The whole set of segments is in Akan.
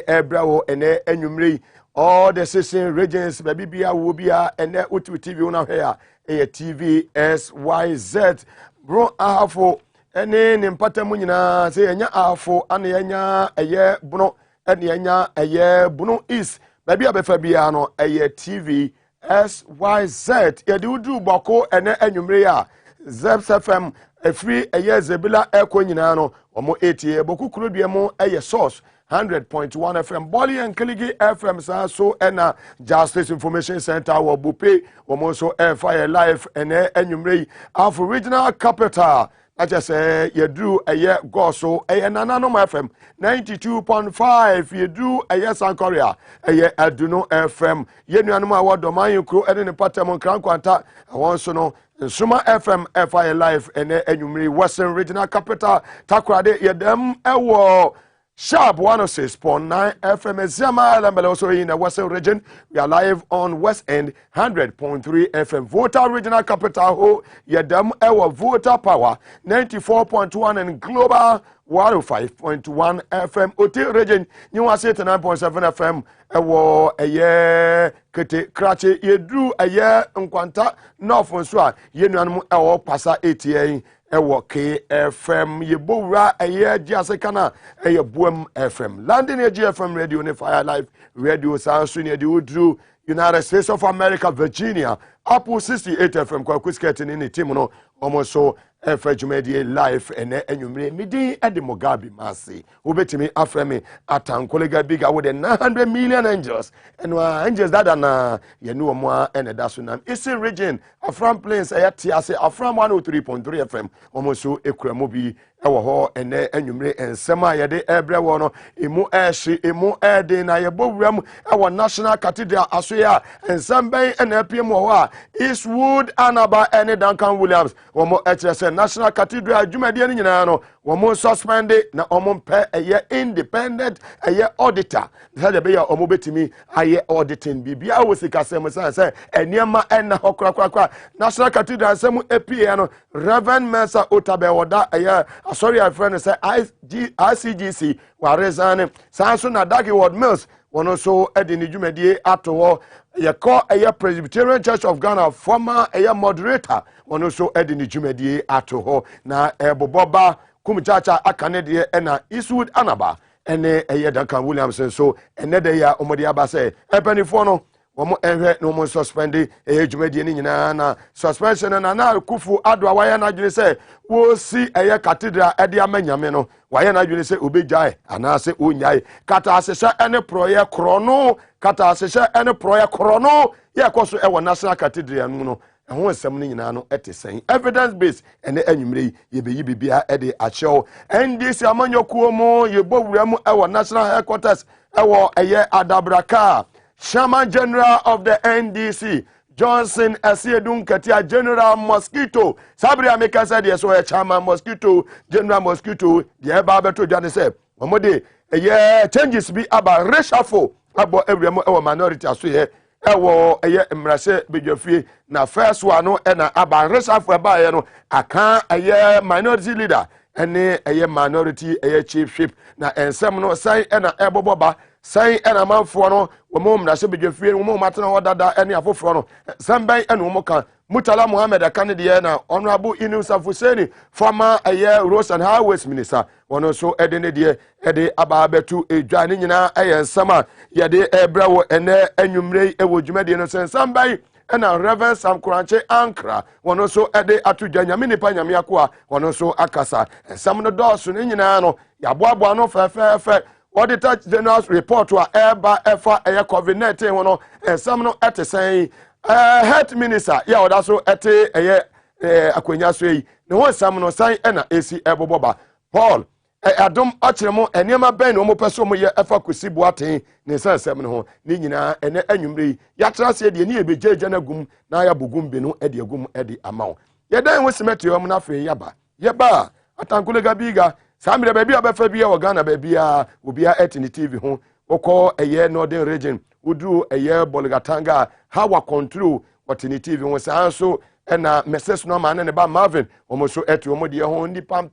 Ebrao ene enyumre all the 16 regions baby bia wo bia ene utu TV una here TV SYZ bro afo ene ne mpatamu nyina se enya afo ane enya eye buno ene enya eye buno is baby abefa bia no eye TV SYZ yedi udu bako ene enyumre ya ZFM free eye zebila eko nyina no omo etie boku kurudie mo eye source 100.1 FM Bolly and Kiligi FM so ena Justice Information Center wo bupe omo so fire live ene enyumre of regional capital I just say yedru eye go so eye nananom FM 92.5 yedru eye Sankoria eye Aduno FM yenuanom awodoman yekro ene ne patam krankwanta awon so no Suma FM fire live ene enyumre Western Regional Capital takrade yedem ewo Sharp 106.9 FM Zama Lambele also in the Western region. We are live on West End 100.3 FM. Voter Regional Capital Ho Yedam Ewa Voter Power 94.1 and Global 105.1 FM. Oti region you want 9.7 FM. Ewo eye kete krache yedru eye nkwanta north nso a yenuanum ewo pasa 80 ewo KFM yebowra eye jiasekana eye boam FM landing GFM radio ne fire live radio sanso ne de udru United States of America Virginia Apple 68 FM kwa kuskete ni team no omoso Jumedie live ene enyumre midi ede Mugabe Maase obetimi afreme atankolega biga with 900 million angels and angels that na yenu omo ene dasunam isi region afram plains ayatiase afram 103.3 FM omoso ekuramo bi ewo ho ene enyumre ensema yede ebre wo no emu ehye emu ede na yebowuram ewo national cathedral asoya ensamben ene apiem wo a Eastwood Anaba ene Duncan Williams omo etrese National Cathedral Jumedie ni nyina no womo suspended na omo mpe eye independent eye auditor say be ya omo betimi aye auditing bibia wosika sem say eniema enna hokrakrakra National Cathedral sem epie no Reverend Mensa Otabe woda eye sorry I friend say ICGC wa resign sanso na Dagi Ward Mills wono so edi ni Jumedie ato ye call a Presbyterian Church of Ghana former a moderator ono so edi ni Jumedie ato ho na eboboba kumichacha akanedie ena Eastwood Anaba ene eye Duncan Williamson so ene de ya omodi aba say epanifo no womo ehwe no mo suspend Jumedie ni nyina na suspension na kufu adwa waya na dwene say wo si eye cathedral ede amanyame no waya na dwene say obejai anase onyai kata asesa ene proye krono kata asesa ene proye krono ye koso e wo National Cathedral no ho asem ni nyina no etesen evidence based ene anyumre ye beyi bibia ede achew ndc amanyokuo mu ye bowura mu e wo National Headquarters e wo eye Adabraka Chairman General of the NDC Johnson Asiedun Katia General Mosquito Sabri Ameka said yes so Chairman Mosquito General Mosquito the Babeto Johnny said omode changes be about reshuffle about every minority aso here ewo mrase bedwafie na first one no na about reshuffle ba ye no aka minority leader ene minority chief whip na ensem no sai na eboboba sai ena manfo no wo mrase bedwafie wo matena wodada ene afoforo no samban ene wo kan Mutala Muhammad Akanede na Honorable Inu Safuseni former Roads and Highways Minister wono so edene de ede ababetu edwane nyina ensama yede ebrawo ene anwumrei ewo dwumade no sensambai ena Reverend Sam Kranche Ankra wono so ede atudwa nyame nipa nyame akoa wono so akasa ensam no dɔɔso ne nyina no yaboaboa no fɛfɛɛfɛ Auditor General's report wa eba efa COVID-19 wono ensam no etesen health minister ya oda so ete akwanya so yi ne ho sam no san na esi eboboba Paul adom akiremo enema ben no mo peso mo ye efa kosi boaten ne san sam no ho ni nyina ene anwumre ya trase de ne ebejeje na gum na ya bugum be no ede agum ede amaw ye dan ho simeti yo mo na fe yaba atankulega biga samire ba bia befa bia wo Ghana ba bia obia etini TV ho okọ Northern region udru Bolgatanga hawa control watini TV won san so ena message no man ne ba Marvin omoso eti omode ho ndi pam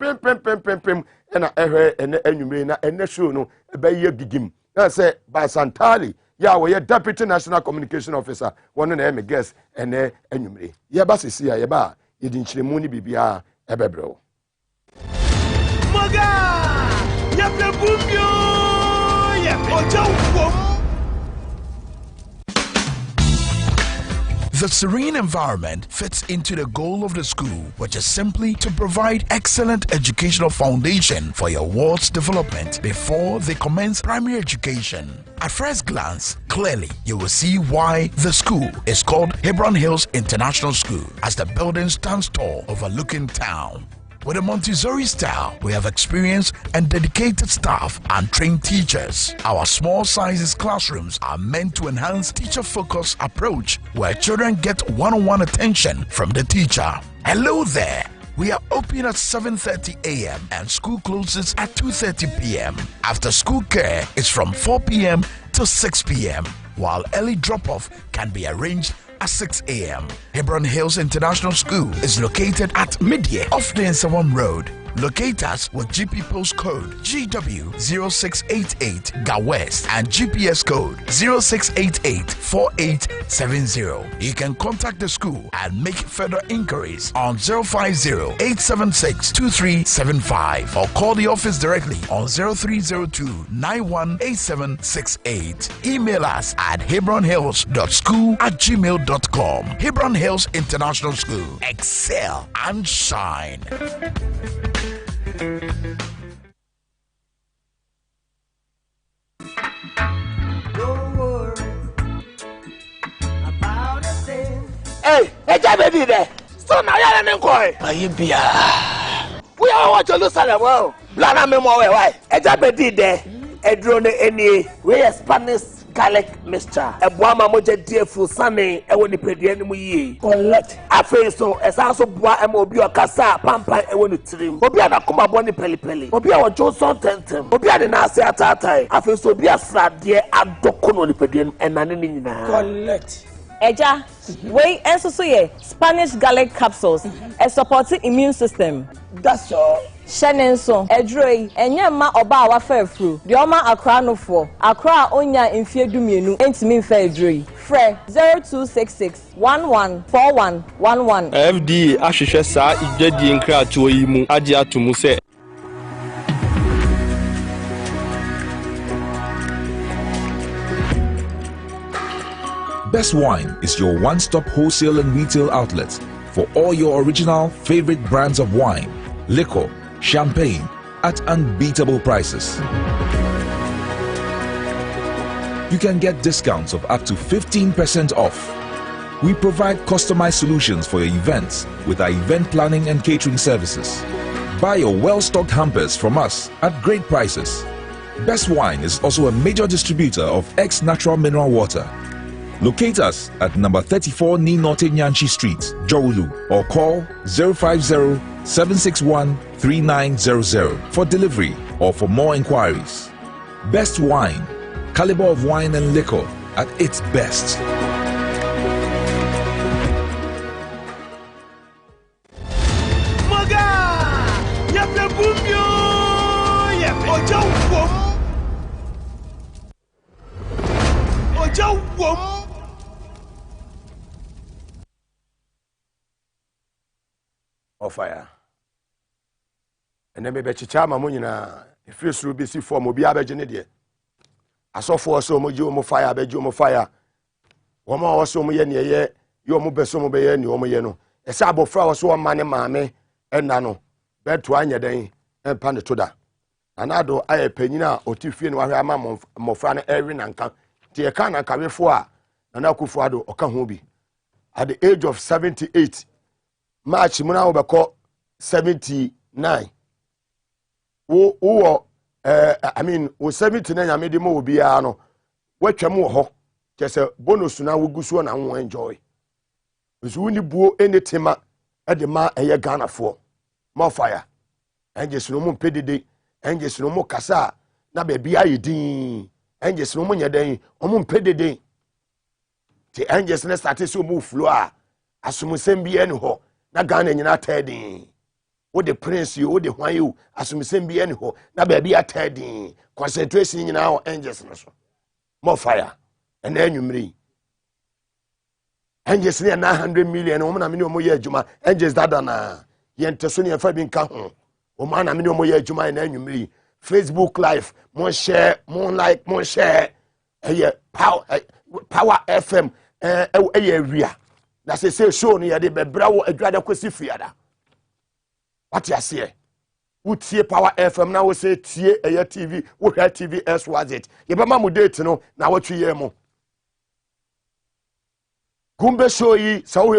ena ehwe ene anwumre na ene show no ebe ye gigim na say Basantali ya we deputy national communication officer one na me guest ene anwumre ye ba sisi ya ye ba ye di nkyeremu ni bibia ebebrew Maga ya prebumbio ya ojo. The serene environment fits into the goal of the school, which is simply to provide excellent educational foundation for your ward's development before they commence primary education. At first glance, clearly you will see why the school is called Hebron Hills International School, as the building stands tall overlooking town. With a Montessori style, we have experienced and dedicated staff and trained teachers. Our small sizes classrooms are meant to enhance teacher-focused approach where children get one-on-one attention from the teacher. Hello there. We are open at 7:30 a.m. and school closes at 2:30 p.m. After school care is from 4 p.m. to 6 p.m. while early drop-off can be arranged at 6 a.m. Hebron Hills International School is located at Midye off the Nsawam Road. Locate us with GP postcode GW0688 GA West and GPS code 06884870. You can contact the school and make further inquiries on 050-876-2375 or call the office directly on 0302-918768. Email us at hebronhills.school@gmail.com. Hebron Hills International School. Excel and shine. Hey, baby there. So now you're an inquiry. We are what Jerusalem. Well, Blana Memo, why? Baby there. A drone any way Spanish garlic mixture. A Buama Moja dear full sunny, and when the pedian we collect. I feel so as also Bois and Mobile Cassa, Pampa, and when the trim. Obiana Kuma Bonnie Pelly Pelly. Obia Johnson Tentem. Obia the Nasi Atatai. I feel so be a flat dear at Docono the pedian and Nanina. Collect. Eja, we ensusuye Spanish garlic capsules, a supporting immune system. That's all. Shenenso, Edrey, and Yama Oba wa fair fru. The Oma Accra no for Accra Onya in Fear Dumienu, ain't mean fair dre. Fre 0266 114111. FD Ashisha sa ijedi nkra to yimu adi atumu se. Best Wine is your one-stop wholesale and retail outlet for all your original favorite brands of wine, liquor, champagne at unbeatable prices. You can get discounts of up to 15% off. We provide customized solutions for your events with our event planning and catering services. Buy your well-stocked hampers from us at great prices. Best Wine is also a major distributor of X Natural Mineral Water. Locate us at number 34 Ni Norte Nyanchi Street, Jowulu, or call 050-761-3900 for delivery or for more inquiries. Best Wine, caliber of wine and liquor at its best. Fire. And then maybe Chichama Munina, if you should be see for Mobia Begenedia. I saw for so much fire, Bejumo fire. One more also me, ye, your Mubesomo Bay, and your Moyeno. A sabo flower so money, mammy, and nano. Bed to Anya day, and Panatoda. And I do I penina or Tiffin where I'm Mofrana Erin and Tiakana Carifua, and Akufuado or Kahubi. At the age of 78. March muna obeko 79 wo I mean wo 79 amede mo obi a no watwa mu ho kese bonus na wo gusuo na wo enjoy so ni buo enetema e de ma eye Ghana fo mo fire enje no mo pedede enje no mo kasa na be bia yedin enje no mo nyadan o mo pedede ti enje no start so mo flow a asomusem bia ni ho na Ghana nyina tedin wo de prince you wo de hwan you asomsem bi ene ho na ba bi atadin concentration nyina o angels no so more fire and enwumre angels ne 900 million wo na me ne omo ye adwuma angels dada na yenteso ne fa bi nka ho wo ma na me ne omo ye adwuma na enwumre Facebook live mon share mon like mon share power FM area na say show no ye de bebra wo adwada kwesi fiada what you say wotie power FM na wo say tie TV wo hwa TV SYZ ye ba ma mu date no na watwe ye mo Gumbe show yi so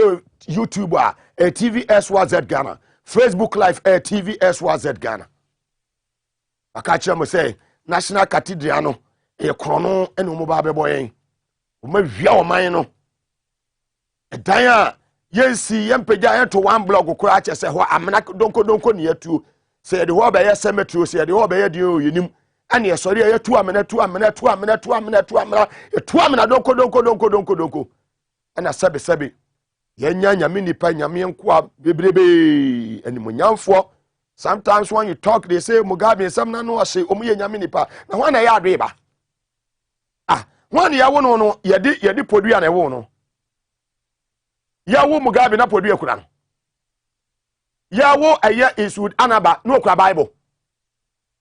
YouTube TV SYZ Ghana Facebook live TV SYZ Ghana akacha mo say National Cathedral no e krono ene mo ba bebo yen o ma hwia o man no edan a yensi yempagya ento one block kura ache se ho amena donko ne yatu se de ho ba ye cemetery se de ho ba ye de o yenim ane ye sori ye tu amena donko ana sabe yenya nyame nipa nyame nko bebrebe animonyamfo. Sometimes when you talk, they say Mugabe some no say omuye nyame nipa. Na wana ya adweba. Wana ya wono no yedi podua na ewo no. Ya wo Mugabe na podua kura no. Ya wo eye Isud Anaba no kura Bible.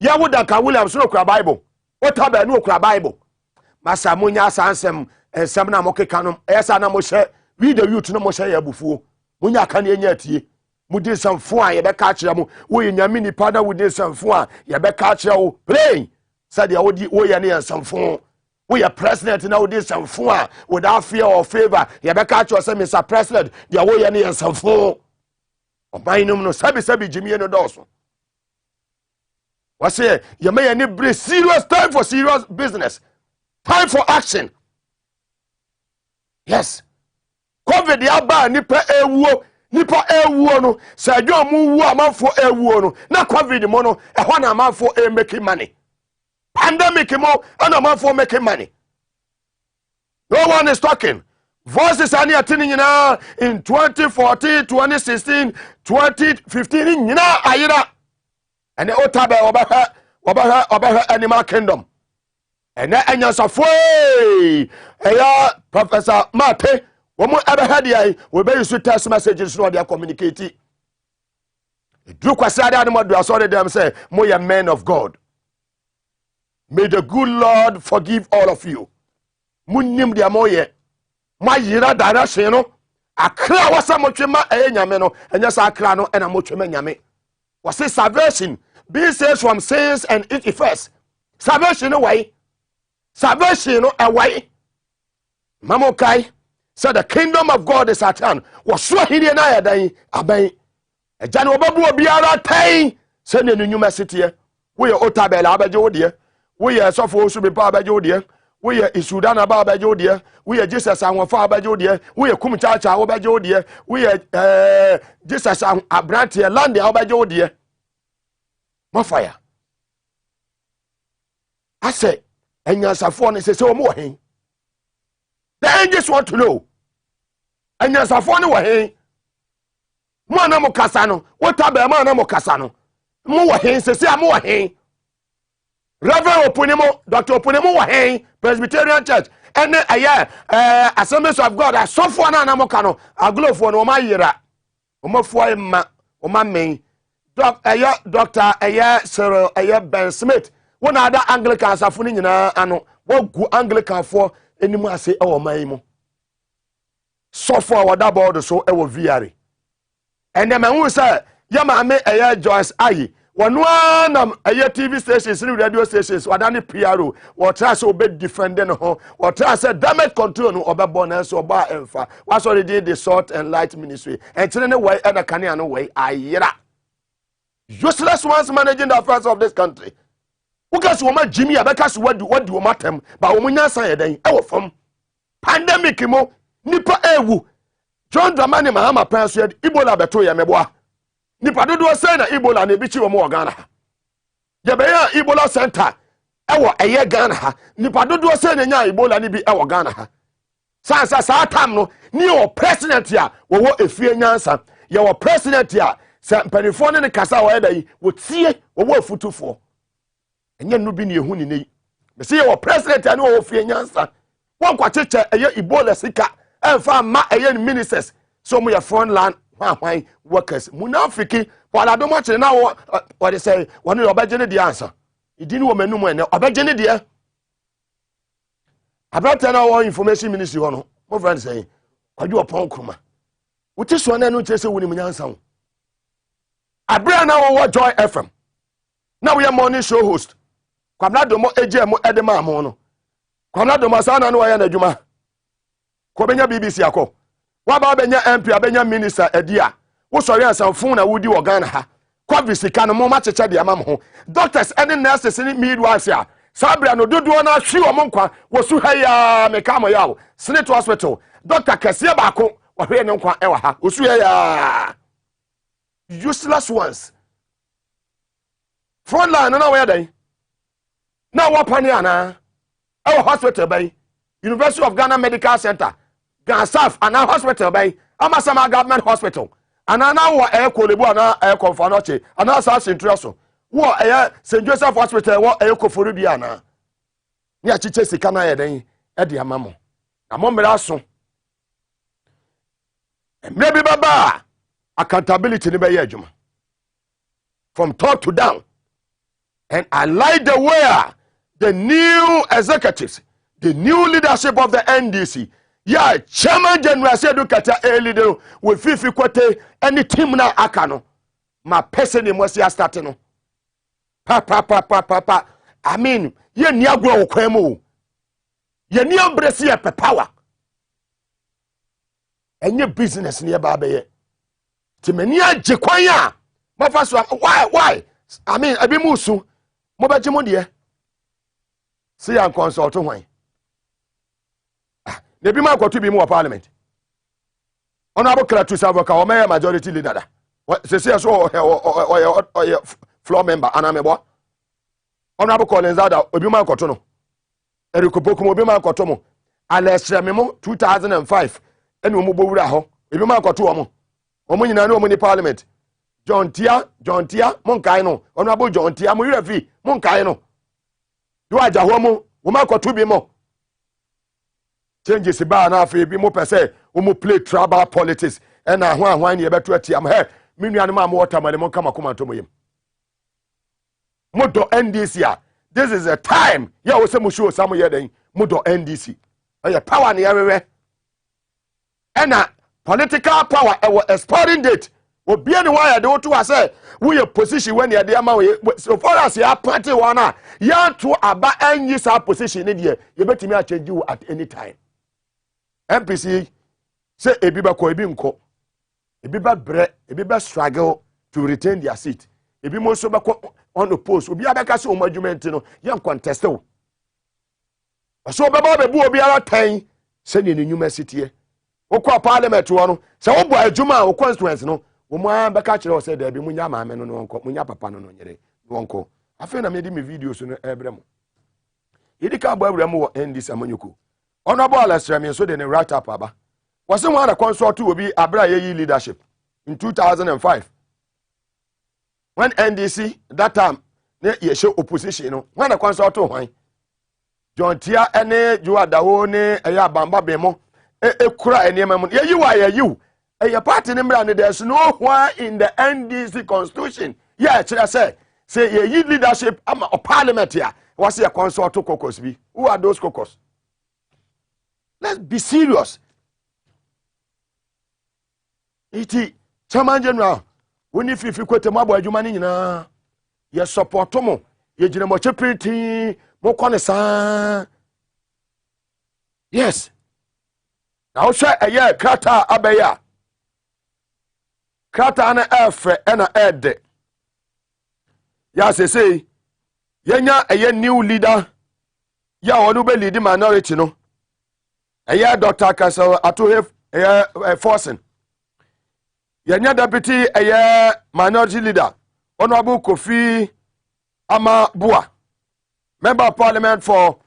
Ya wo Duncan Williams no kura Bible. Otaba no kura Bible. Masa munya sansem ensem na mokeka no. Esa na mo hye we the youth no mo hye ya bufuo. Munya ka na enya atie. Mudi samfo a ye be ka kire mu wo ye nyame nipa da wudi samfo a ye be ka kire wo pray said ya wodi wo ye ne samfo wo ye president na wudi samfo a without fear or favor ye be ka kire say Mr. President dia wo ye ne samfo obainum no sabi jimie no doso wase ye me ye ne bre serious time for serious business, time for action. Yes, COVID ya ba nipa ewuo nipa ewuo no sa adwo mu wu amanfo ewuo no na COVID mo no ehwa na amanfo make money, pandemic mo ana amanfo make money. No one is talking. Voices are near nyina in 2014, 2016, 2015 nyina ayira and the otabe obaha animal kingdom and that anyasafo eya Professor Maase womo abaha dia we be use text messages no dia communicate do kwasade animal do so dem say mo men of God, may the good Lord forgive all of you. Munnim dia moye ma yira direction no akra wasa motwema nyame no enya sa akra no ena motwema nyame wase salvation be saved from sins and it effects. Salvation no way, salvation no away. Mamokai said the kingdom of God is at hand. Waswa hidi na yadan aban ejane obabu obiara tan se ne nyuma sitie we otabela abaje odie we sofo osu bepa abaje odie we isudan aba abaje odie we Jesus anwofo abaje odie we kum chacha abaje odie we Jesus abrante land abaje odie mafire ase enyansafo ne se omo hen. The angels want to know. And yes, I found away. Manamo Casano, what about Manamo Casano? More hay, say, I'm more hay. Reverend Opunimo, Dr. Opunimo, hay, Presbyterian Church, and Assemblies of God, a software Namocano, a glove for no my year. Oma me, Doctor Sir Ben Smith, one other Anglicans are funny, and what good Anglican for. Anymore say our maimo so for our double so our VR and the man who say yama me a Joyce aye one a TV stations radio stations or any PRO or try so be defending her or try say damage control no oba bonus or bar enfa what's already the salt and light ministry and turn away and a canny way ayera useless ones managing the affairs of this country. Because woman Jimmy Abekas what do matem, but woman say then from pandemic mo nipa ewu John Dramani Mahama parents said Ebola betoya meboa nipa do say na Ebola na ebichi wo mo Ghana ye be ya Ebola center ewo eye Ghana ha nipa do say na nya Ebola ni bi ewo Ghana ha sa tam no ni o president ya wo efie nyansa ye wo president ya sa mpanifo ne kasa wa da yi wotie wo afutufo enye no bi ne ehu ni nei me se ye president ane wo fie nyansa won kwacheche eye ibola sika emfa ma eye ministers so mo ye front line hwan workers munafiki wala do mo kire na wo they say won no obeje ne de answer idini wo manum ene obeje ne de abata na wo information ministry ho no mo friend say kwadu opon kruma wuti so na no kire se woni munyansa wo abra na wo Joy FM na we morning show host kwamna do mo eje mo edema mo no kwamna do mo sana no wa ya na adwuma ko benya BBC akọ wa ba benya MP abenya minister edia wo sori asanfun na wudi wo Ghana ha covid sika no mo ma cheche de ama mo doctors and nurses ni midwives ya sabra no dodo na hwe wo mo nkwa wo su ha ya meka mo ya wo Senate hospital doctor kese ba ko wo hwe ne nkwa e wa ha wo su ya useless ones front line no where dey na wo pani ana our hospital bay University of Ghana Medical Center Ghana staff and our hospital bay amasama government hospital and now wo kolebu ana konfa no che ana sa centraso wo St Joseph Hospital wo kofori bia na ni achiche sika na ye den e de amamo amomra so emre bi baba accountability ni be ye adwuma from top to down. And I like the way the new executives, the new leadership of the NDC, yeah, Chairman General said look at a leader with Fifi Kote any team na akano. My person in was starting. Papa. I mean, ye niagro kwemu. Ye ni embrace ye power. And your business near Babe. Timenia Jekwaya. Why? I mean, I be musu. Mo ba jimo de see and consult hwan na bi ma kwato bi mu parliament honorable Kratu Savoka o mayor majority leader da se so o floor member anamebo honorable Colenzada obi ma kwato no erikopoku obi ma kwato mo alesreme mo 2005 ene o mo bowura ho obi ma kwato o mo nyina na o mo ni parliament John Tia mon kai no honorable John Tia mo refi mon kai no do aja ho mo wo ma kwato bi mo changes ba na afi bi mo pese wo mo play tribal politics e na ho ne beto atiam he me nuane ma mo watermale mo kama koma to mo yem mo do NDC a this is a time ya wo se mo show some ye den mo do NDC e power ne yewewe e na political power e wo expiring date obi ani wa ya de woto ase wo ye position when ye de ama we so far as ya party one na ya to aba anyi sa position ne de ye betimi a change you at any time MPC say ebi ba ko ebi nko ebi ba bre ebi ba struggle to retain their seat ebi mo so ba ko on the post obi abeka se o argument no ye contest o so be ba be bu obi ara tan se ne university e wo ko parliament wo no se wo bo adwuma o constituency no wo mo abeka kire o se da bi munya maame no no nko munya papa no no nyere no nko afi na me di me videos no ebrem yidika bo ebrem wo NDC amanyoko honorable Alesremi so de ne write up aba was one of consult will be abra ye leadership in 2005 when NDC that time ye show opposition no when the consult why John Tia ene Juada ho ne eya bamba bemo kura enema mu ye you are you a party number and there's no one in the NDC constitution yeah say ye leadership am a parliament here was a consult to caucus be who are those caucus. Let's be serious. Iti Chairman General, when if you quit a mabo adwuma nyina, ye support mo, ye gina mo chepiti, mo kwanesa. Yes. Now say a year krata abeya. Krata ana efre ena ede. Ya say yenya a new leader. Ya onu be lead minority no. Aya Dr. Kasel Atohe Forsen. Yanya deputy aya minority leader. Honorable Kofi Amabua. Member of Parliament for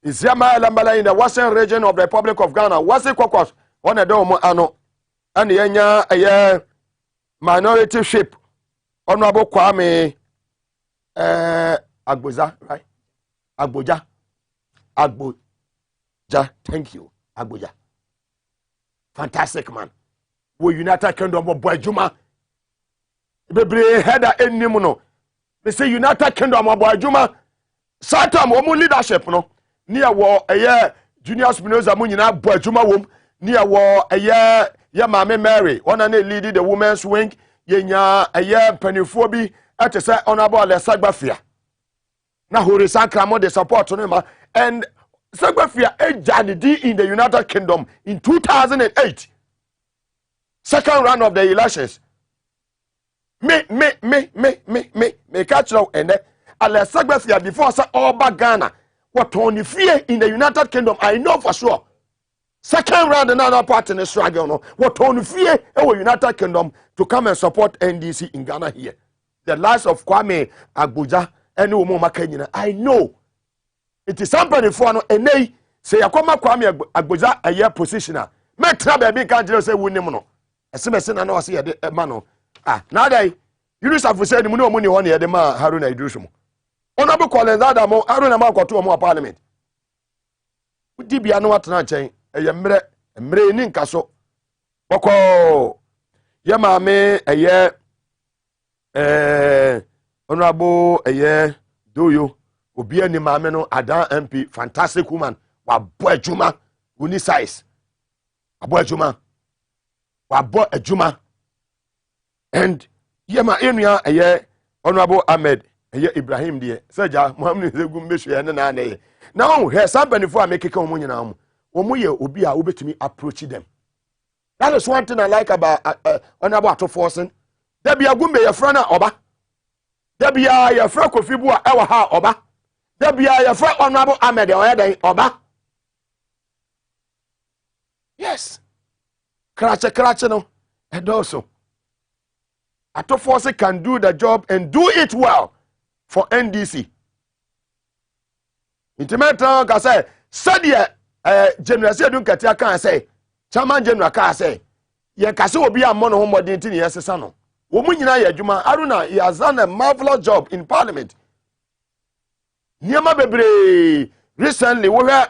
Isiama Lambala in the Western region of the Republic of Ghana. Wasi Kokos. One of them ano. And yanya aya minority ship Honorable Kwame Agboja, right? Agboja, thank you, Agboja. Fantastic man. We United Kingdom of Boy Juma. Bebre header enimu no. They say United Kingdom of Boy Juma. Satam omu leadership no. Near war Junior Spinoza mu nyina Boy Juma wom. Near war ye Mame Mary. One and lead the women's wing. Yenya penifo bi ate say Honorable Sagbafia. Na Horisan Kramo de support no ma and Sagbafia ejani in the United Kingdom in 2008. Second round of the elections. Me catch now and Ale Sagbafia before say Oba Ghana. What on fear in the United Kingdom, I know for sure. Second round another part in the struggle. No. What on fear our United Kingdom to come and support NDC in Ghana here. The last of Kwame Agboja and Umoma Kenyina. I know. It is somebody for no and they say Akoma Kwame Agboja a year positioner. Me trabe be can't say winning no. SMS na no see a man. Now they you have said no money on here the man Haruna Idrusum. Honorable Collins Adamo Haruna Makoto mo parliament. Udi bia no atena nchen eye mre ni nkaso. Boko ye maame eye honorable doyo obi ani maame no Adan MP fantastic woman wa bo adwuma uni size abo adwuma wa bo adwuma and ye ma enua honorable Ahmed Ibrahim de seja Muhammad Gumbe hwe ne na na now here somebody for amekeka omo nyina omo ye obi a obetumi approach them. That is one thing I like about honorable Atoforsen. There be a Gumbe your friend oba. There be a your friend Kofibu ewa ha oba. There be a your friend honorable Ahmed oba. Yes. Krache no. And also Atoforsen can do the job and do it well for NDC. Intimate ka say sadia general say dun katia kan say chairman general ka say ye ka say obi ammo no homodin tin ye sesa no wo mu nyina ye adwuma Aruna he has done a marvelous job in parliament. Niema bebre recently we were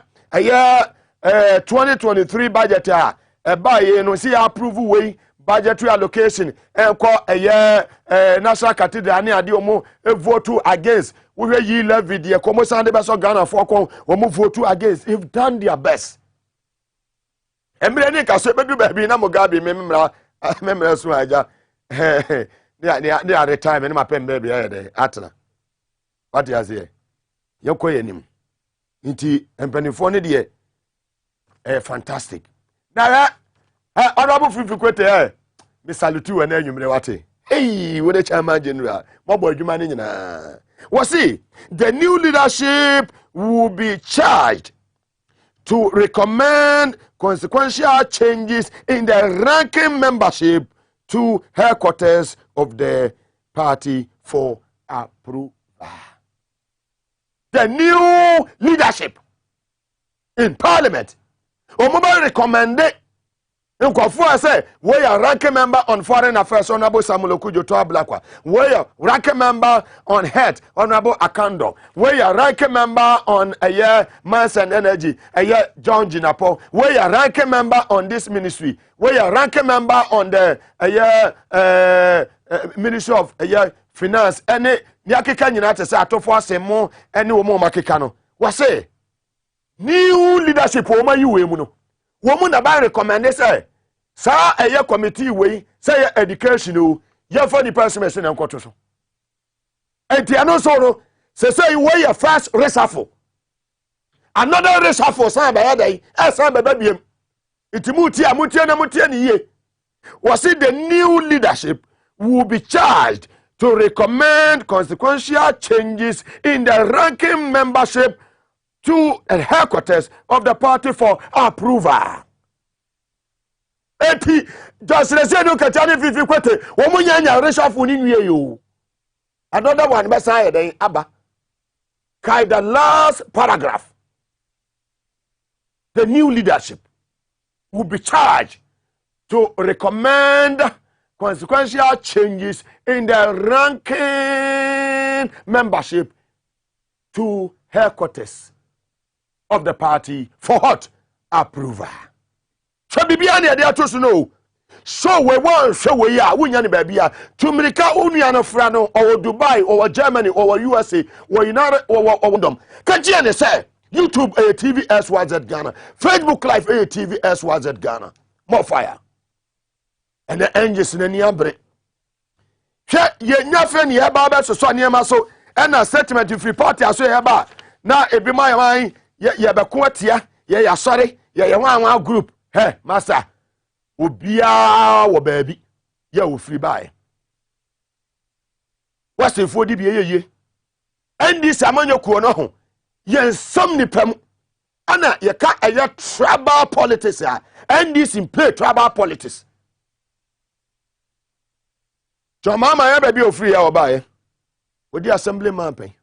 2023 budget ba ye no see approve way budgetary allocation enko national cathedral ani ade omo vote against we yi levy the commotion de beso Ghana for kon omo vote against. They've done their best. Emre ni ka so bedu ba bi na Mugabe memra so aja they are retirement ma pem baby there atna what you say yekoye nim nti empanifo ne de fantastic na honorable Fifi Kwete me salute we na anwumre wate hey we the chairman general mobo adwuma ni nyina we see the new leadership will be charged to recommend consequential changes in the ranking membership to headquarters of the party for approval. The new leadership in parliament Omoba recommended Nkofo say we are ranking member on foreign affairs Honorable Samuel Okujoto Ablakwa. We are ranking member on health Honorable Akando. We are ranking member on mines and energy John Jinapo. We are ranking member on this ministry. We are ranking member on the Ministry of Finance. Any nyakeka nyina te say atofo asemo any omo makeka no. We say new leadership o ma yiwe mu no. Woman na ba recommend say sa committee we say education o ye for the person me say na nkoto so enti ano so no say we your first reshuffle another reshuffle say ba yadai say ba biem iti mutie ni ye was it the new leadership will be charged to recommend consequential changes in the ranking membership to the headquarters of the party for approval. Eti just say no katani Fifi Kwete wo munya reshuffle ni nwie yo. Another one be say den aba kai the last paragraph. The new leadership will be charged to recommend consequential changes in the ranking membership to headquarters of the party for what? Approval. So Bibiani are there to know. So we want show we are Winyani Babia to America Uniano Frano or Dubai or Germany or USA or United or them. Can't you say YouTube TV SYZ Ghana, Facebook Live TV SYZ Ghana. More fire. And the engines in the Niabre. Ye nothing ye baba so near so and a settlement if report as we about now it be my mind ye be quotia ye sorry ye one group hey master obia wo baby ye wo free buy what's the 40 be ye and this amanyo ko no ho ye nsam nipam ana ye ka eye tribal politics and this in play tribal politics. Your mama ever be free or buy with the assembly man pay.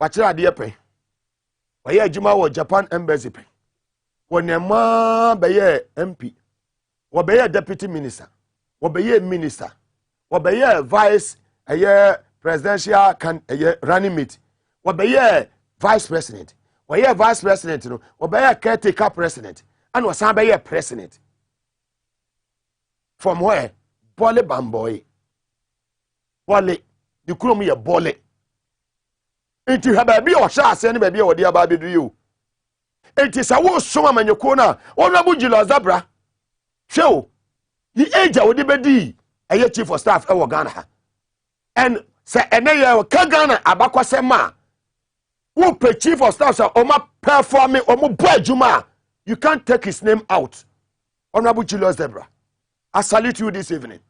Watch your dear pay. Why ya Juma or Japan embassy pay. When your ma be MP, or be a deputy minister, or be a minister, or be a vice a year presidential can a year running mate, or be a vice president, or ye vice president, or be a caretaker president, and was some be a president. From where? Bole Bamboy. Bole, the chrome ye bole. It is a baby or shas, any baby or dear baby do you. It is a worse summer man your corner, or Nabujila Zabra. Show the age of the bedi, a year chief of staff, our Ghana. And say, and then you Kagana, Abakwa Sema, who pay chief of staff, or my performing or boy Juma. You can't take his name out. Honorable Julius Zebra, I salute you this evening.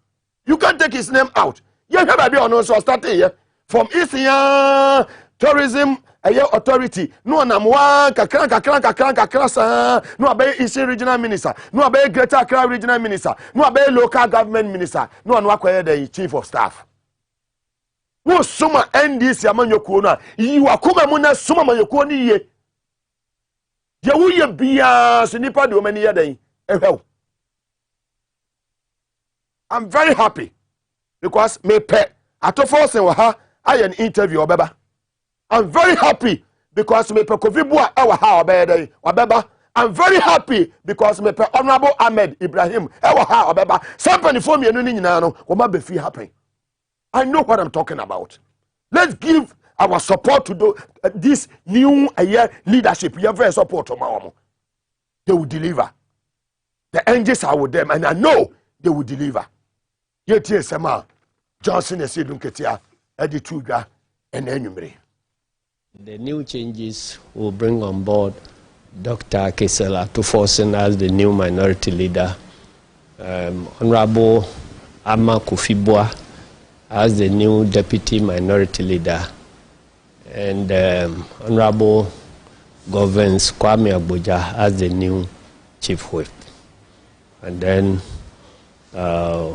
You can't take his name out. You have be on also starting here from Eastern Tourism Authority. No namwa kakran sa. No abe Eastern Regional Minister. No abe Greater Accra Regional Minister. No abe Local Government Minister. No anwa kwa the Chief of Staff. Wo suma NDC amanyokuo na. You akuma muna suma manyokuo ni ye. Ye wo ye bia so nipa de o mani ye den. I'm very happy. Because me pet atofo sen wa ha aye interview obeba. I'm very happy because me pe Kovibua e wa ha obeda obeba. I'm very happy because me pe Honorable Ahmed Ibrahim e wa ha obeba. Somebody for me enu ni nyina no wo ma be fi happen. I know what I'm talking about. Let's give our support to this new leadership. You have very support to my They will deliver. The angels are with them and I know they will deliver. Yet yes, Johnson is saying Ketia, Edituga, and Enumere. The new changes will bring on board Dr. Kesela Tuforsen as the new minority leader, Honorable Ama Kufibwa as the new deputy minority leader, and Honorable Governance Kwame Abuja as the new chief whip. And then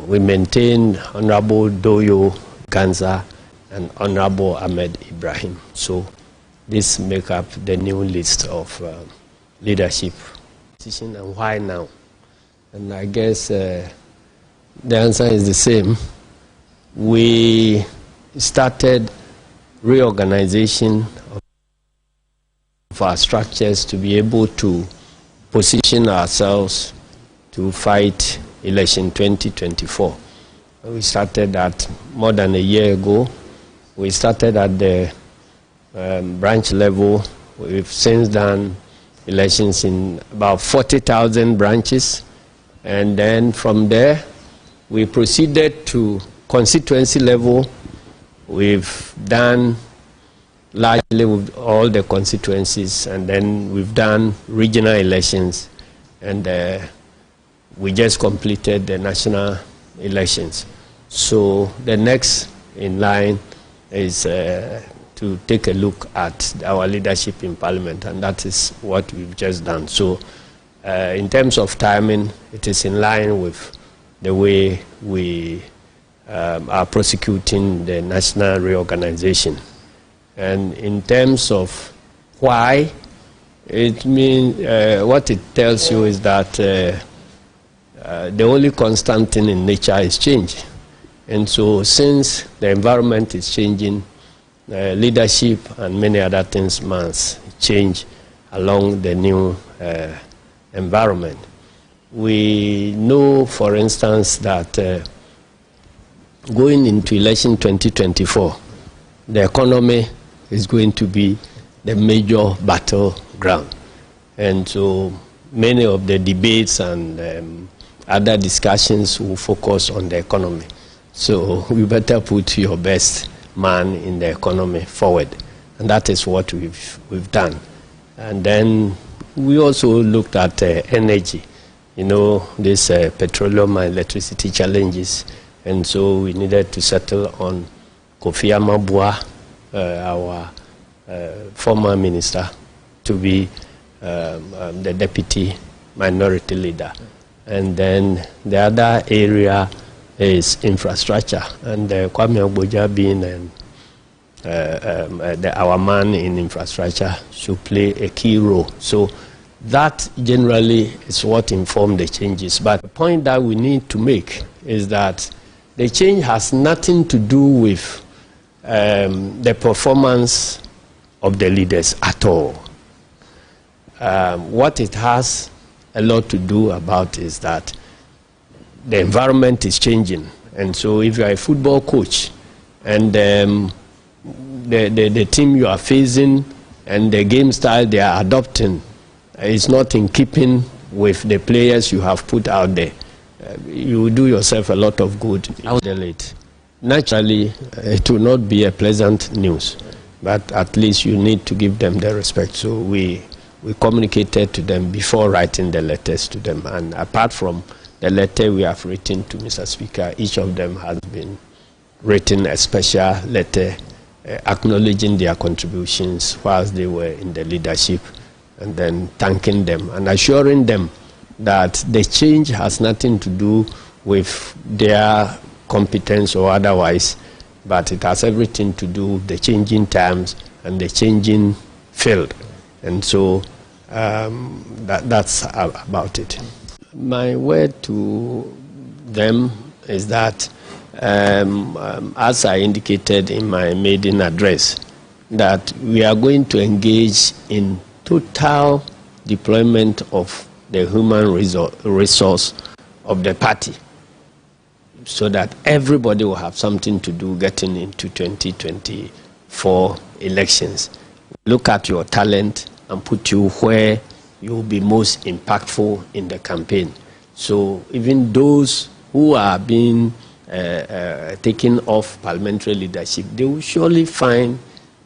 we maintain Honorable Doyo Ganza and Honorable Ahmed Ibrahim. So this make up the new list of leadership. And why now? And I guess the answer is the same. We started reorganization of our structures to be able to position ourselves to fight election 2024. We started that more than a year ago. We started at the branch level. We've since done elections in about 40,000 branches. And then from there, we proceeded to constituency level. We've done largely with all the constituencies, and then we've done regional elections, and we just completed the national elections. So the next in line is to take a look at our leadership in Parliament, and that is what we've just done. So in terms of timing, it is in line with the way we are prosecuting the national reorganization. And in terms of why, it means what it tells you is that The only constant thing in nature is change. And so since the environment is changing, leadership and many other things must change along the new environment. We know, for instance, that going into election 2024, the economy is going to be the major battleground. And so many of the debates and other discussions will focus on the economy. So we better put your best man in the economy forward. And that is what we've done. And then we also looked at energy, you know, this petroleum and electricity challenges. And so we needed to settle on Kofi Amabua, our former minister, to be the deputy minority leader. And then the other area is infrastructure, and Kwame Agboja being our man in infrastructure should play a key role. So that generally is what informed the changes. But the point that we need to make is that the change has nothing to do with the performance of the leaders at all. What it has a lot to do about is that the environment is changing. And so if you are a football coach and the team you are facing and the game style they are adopting is not in keeping with the players you have put out there, you will do yourself a lot of good. Naturally, it will not be a pleasant news, but at least you need to give them the respect. So we communicated to them before writing the letters to them. And apart from the letter we have written to Mr. Speaker, each of them has been written a special letter acknowledging their contributions whilst they were in the leadership, and then thanking them and assuring them that the change has nothing to do with their competence or otherwise, but it has everything to do with the changing times and the changing field. And so that's about it. My word to them is that, as I indicated in my maiden address, that we are going to engage in total deployment of the human resource of the party so that everybody will have something to do getting into 2024 elections. Look at your talent and put you where you will be most impactful in the campaign. So even those who are being taken off parliamentary leadership, they will surely find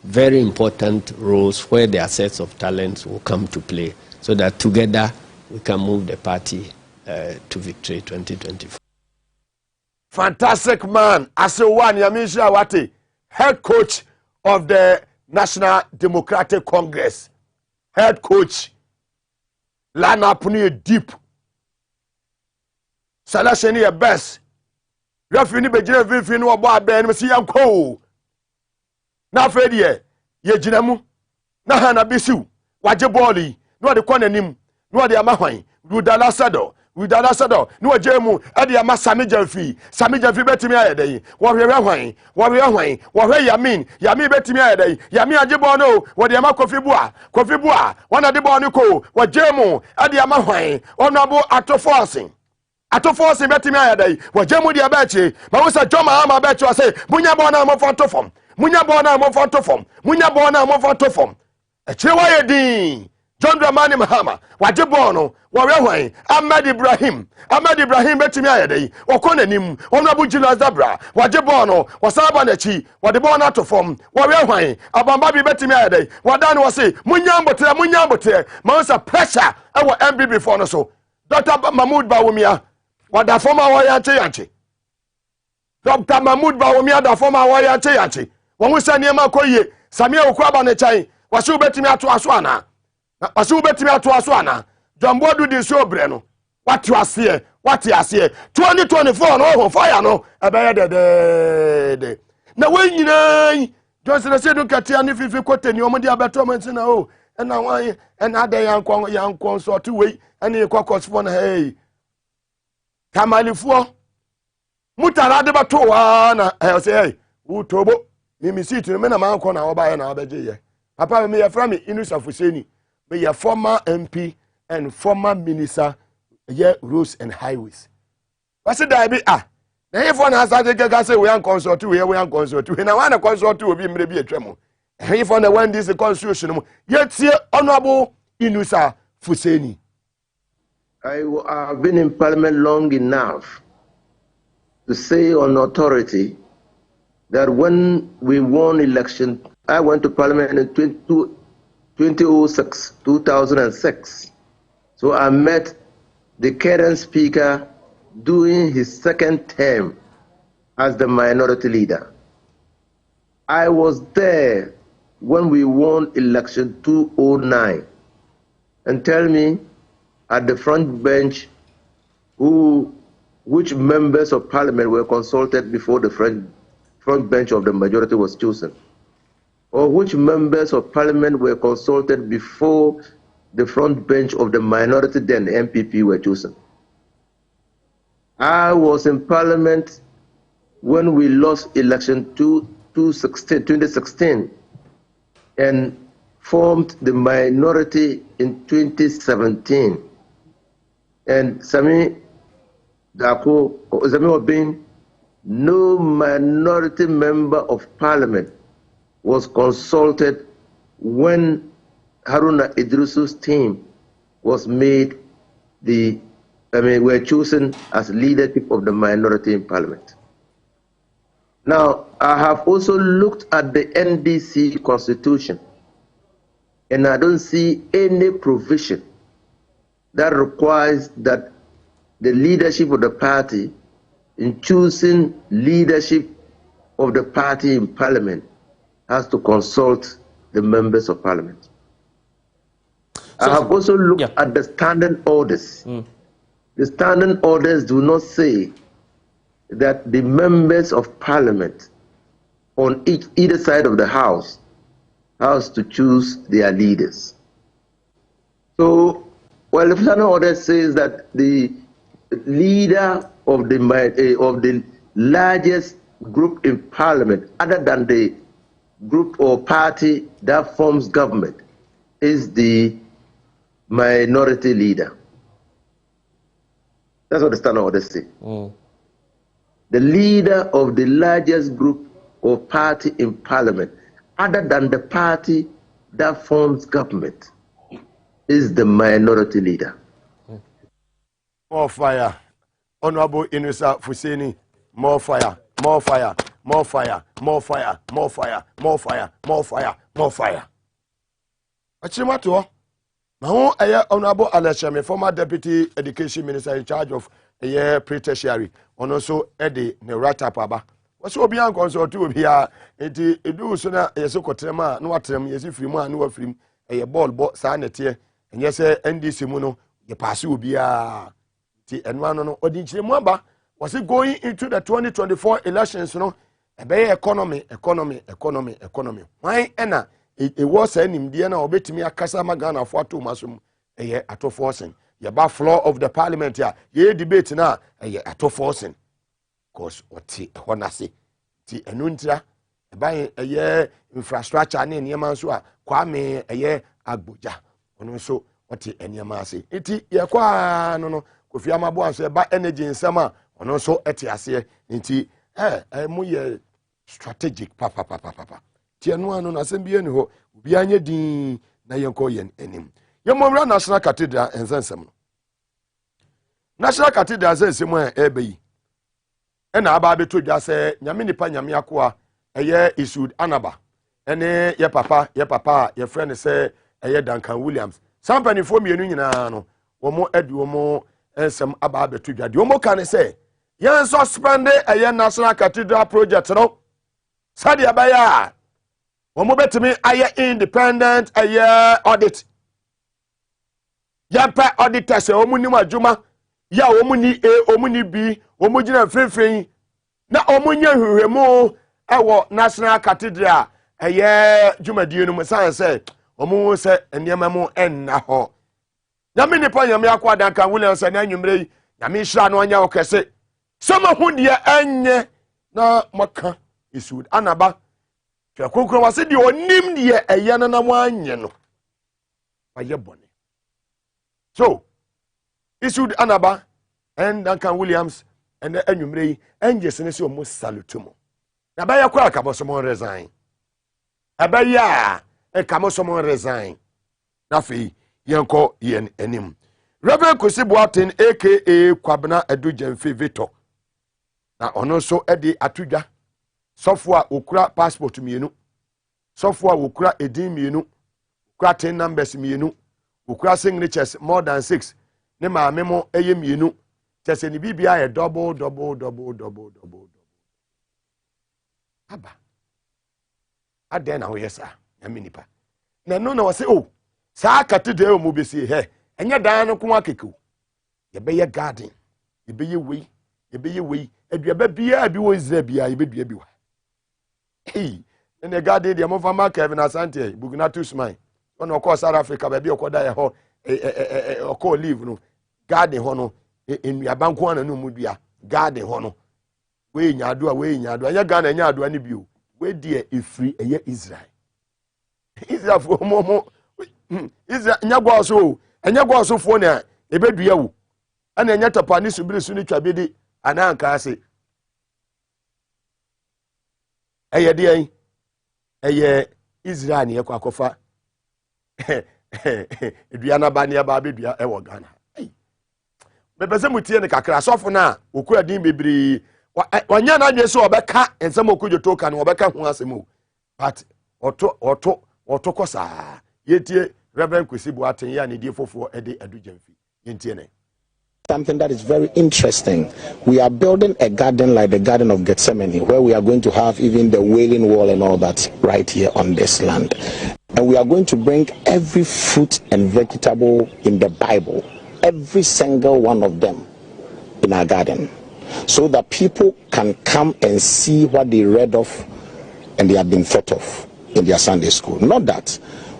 very important roles where their sets of talents will come to play, so that together we can move the party to victory 2024. Fantastic man, Asewan Yamisha Awate, head coach of the National Democratic Congress. Head coach. Lana Puni deep. Selection is best. Referee Bejina Vifi no boy ben me see am ko. Na afredi ye ginamu. Na hana bisiu. Waje ball no de kwana nim. No de amahwan. Rudala Sado. Rudala Sado. No jemu e de ama Sami Jamfi. Sami Jamfi betimi ayedai. Wo hwe hwan. Wo hwe hwan. Wo hwe Yamin. Yamin betimi ayedai. Yamin aje ball no. Wo de ama Kofi Bua. Kofi Bua. Wana de ball ni ko. Wo jemu e de ama hwan. Onabo atoforcing. Atoforcing betimi ayedai. Wo jemu de abachi. Ma wo sa Joma ama abachi o say munya ball na mo fonto fom. Munya ball na mo fonto fom. Munya ball na mo fonto fom. E chiwa ye din. John Dramani Mahama, Wajibono, Warehway, Ahmed Ibrahim betimi ayedai, Okone nim, Honorable Julius Zabra, Wajibono, Wasabanechi, Wadibona to form, Warehway, Abambabi betimi ayedai, Wadan was say, Munyambote, Mansa pressure, our MB before no so. Dr. Mahmoud Bawumia, Wada former Wayanche Yanchi. Dr. Mahmoud Bawumia, the former Wayanche Yanchi. When we send Yama Koye, Samia Ukwaba Nechai, Wasu betimi atu aswana. Asu betimi ato aso ana Jombo do di so bre what you ase 2024 no ho fire no ebeye de na we nyina Johnson say do katia ne fifi kote ni omodi abeto man na o na wan na de yankon so to we ene kokos for na hey Kamalifuo mutara de bato wa na say utobo mi sit me na man ko na oba na obeje ye papa me ye fra me Inusa Fuseni me ye former MP and former minister ye roads and highways wase da bi na if one has to get say we an consult we consult na one consult obi mre bi atwam if one when this constitution yet honorable Inusa Fuseni. I have been in parliament long enough to say on authority that when we won election, I went to parliament in 2006. So I met the current speaker during his second term as the minority leader. I was there when we won election 2009. And tell me at the front bench which members of parliament were consulted before the front bench of the majority was chosen, or which members of parliament were consulted before the front bench of the minority then the MPP were chosen. I was in parliament when we lost election 2016 and formed the minority in 2017. And Sami Dako, Sami Obin, no minority member of parliament was consulted when Haruna Idrisu's team was made were chosen as leadership of the minority in parliament. Now, I have also looked at the NDC constitution, and I don't see any provision that requires that the leadership of the party in choosing leadership of the party in parliament has to consult the members of parliament. I have also looked at the standing orders. The standing orders do not say that the members of parliament on either side of the house has to choose their leaders. So, well, the standing order says that the leader of the largest group in parliament, other than the group or party that forms government, is the minority leader. That's what the standing order says. The leader of the largest group or party in parliament, other than the party that forms government, is the minority leader. More fire. Honorable Inusa Fuseni, more fire, more fire, more fire, more fire, more fire, more fire, more fire, more fire. Achimato, now Honorable Aleshame, former Deputy Education Minister in charge of a pre-tertiary, and also Eddie Nerata Paba. What's your beyond consult to here? It do sooner a so cotrema, no atrem, yes, if you want, no film, a ball, sanity, and yes, NDC Muno, the pass will be a. And one on Odinchimwamba was it going into the 2024 elections, economy. Why enna it was an Indiana or bet me a Casamagana for 2 months a year at forcing. Ye bar floor of the parliament here, ye debate now a year at forcing. Cause what tea honasi tea enuntra by a year infrastructure and Yamansua, Kwame a year Agbuja, and also what tea and Yamasi. It ye qua no. Kofi Amabo answer ba energy in summer ono so etiase nti mu ye strategic papa ti eno anu na asem bi eni ho obi anye din na yenko yen enim yemomra National Cathedral ensensem no National Cathedral ensensem ebeyi ena aba beto dwa se nyame nipa nyame akoa eye Isud Anaba ene ye papa ye friend se eye Duncan Williams sampani fo mienu nyina no wo edi wo ensem aba beto dwa de omo kan se yen so spend a National Cathedral project no sade abaya omo betimi aye independent audit yampa auditors omo nim adwuma ya omo ni A omo ni B omo gina frefren na omo nya hwehwemu ewo National Cathedral dwumadie no san se omo se enema mu enna ho nyame nipa nyame akwa Duncan Williams na anwumre nyame shira no anya okese sama hunde enye na maka isud anaba twa konkro wase de onim de eye na wanye no aye bone so isud anaba and Duncan Williams and enwumre enje sene se omo salutumo na ba yakwa akabosomo resign abaya e kamosomo resign na fi yenko yen enim Reverend Kwesi Boateng aka Kwabena Edujemfe Victor na ono so edi atudwa sofo a okura passport mienu sofo a okura edin mienu okura 10 numbers mienu okura signatures more than 6 ne maame mo eye mienu chese ni bibia ye double aba aden na wo yesa na minipa na no na wose oh saa katede o mu besi he enye dan no ko akeke ye be ye garden ye be ye wei aduaba bia bi wo Israel bia ye be dua bi wa hey ene garden de mo fama Kevin Asante Buguna Tusman ono ko South Africa ba bi okoda ye ho oko live no garden ho no enuaba nko ana no mu dua garden ho no we nyaado anya Ghana nyaado ani bio we die efri eye Israel fo mo Israel nyagwa so enya gwa so fo na ebedua wo ana enya tapa ni subiri su ni twabedi ana anka ase eye de eye Israel ne yakwa kofa edua na ba ne ba bedua e wo Ghana bebeze mutie ne kakra sofo na okura din bebiri wanya na adwe so obeka ensem okojoto ka na obeka ho asemo but oto kosa yetie Reverend Kwesi Boateng ya ne die fofo ede Edujemfe yentie ne something that is very interesting. We are building a garden like the Garden of Gethsemane, where we are going to have even the Wailing Wall and all that right here on this land. And we are going to bring every fruit and vegetable in the Bible, every single one of them in our garden, so that people can come and see what they read of and they have been thought of in their Sunday school. Not that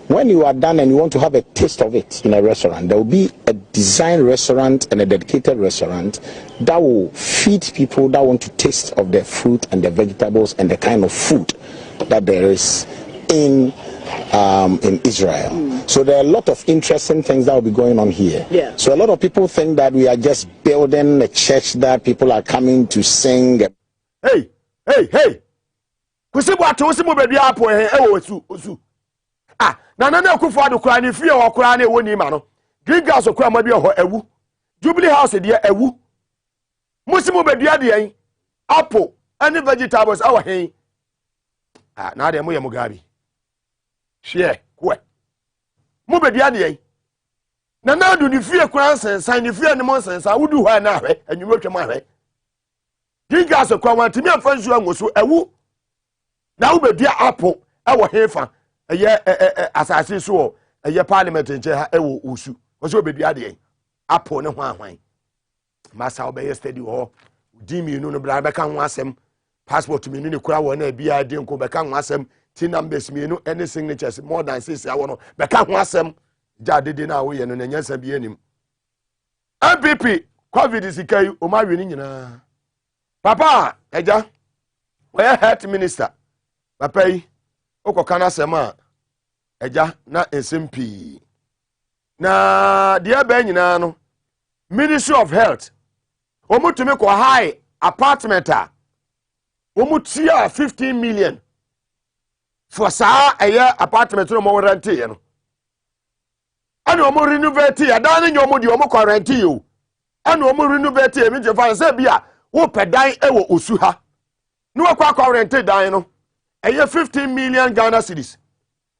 when you are done and you want to have a taste of it in a restaurant, there will be a designed restaurant and a dedicated restaurant that will feed people that want to taste of the fruit and the vegetables and the kind of food that there is in Israel. So there are a lot of interesting things that will be going on here. Yeah. So a lot of people think that we are just building a church that people are coming to sing. Hey! Kwesi Boateng osimu bebi apo osu. Ah, na akufo ado kura ni fie ho kura na ewo ni ma no. Green Gas okura ma bi ho ewu. Jubilee House de ewu. Musimu bedua de yen. Apple any vegetables awa hen. Ah, na de mo ye Mugabe. Hwe kwe. Mo bedua de yen. Na do ni fie kura sensan ni fie ni mo sensan wudu ho na hwe, anwumro twem ahwe. Green Gas okura wan timi afansu anwoso ewu. Na wo bedua apple awa hefa. Asase so eye parliament nche ha ewo osu oso obedua de apo ne ho ahwan masa obeye steady ho di mienu no bra beka ho asem passport mienu ne kura wo na bia de nko beka ho asem tin numbers mienu any signatures more than 6 ya wo no beka ho asem ja dede na wo ye no nyansa bia nim MPP covid sikai o ma wi ni nyina papa eja we health minister papa yi okokana sema eja na SMP na dia ba nyina no Ministry of Health omutumi ko high apartment a omutia 15 million for saa eye apartment no mo rent ye no ana omo renovate ya dan nyo di omo ko rent ye o ana omo renovate e mi je fa se bia wo pedan ewo osu ha no akwa rent dan no eye 15 million Ghana cedis.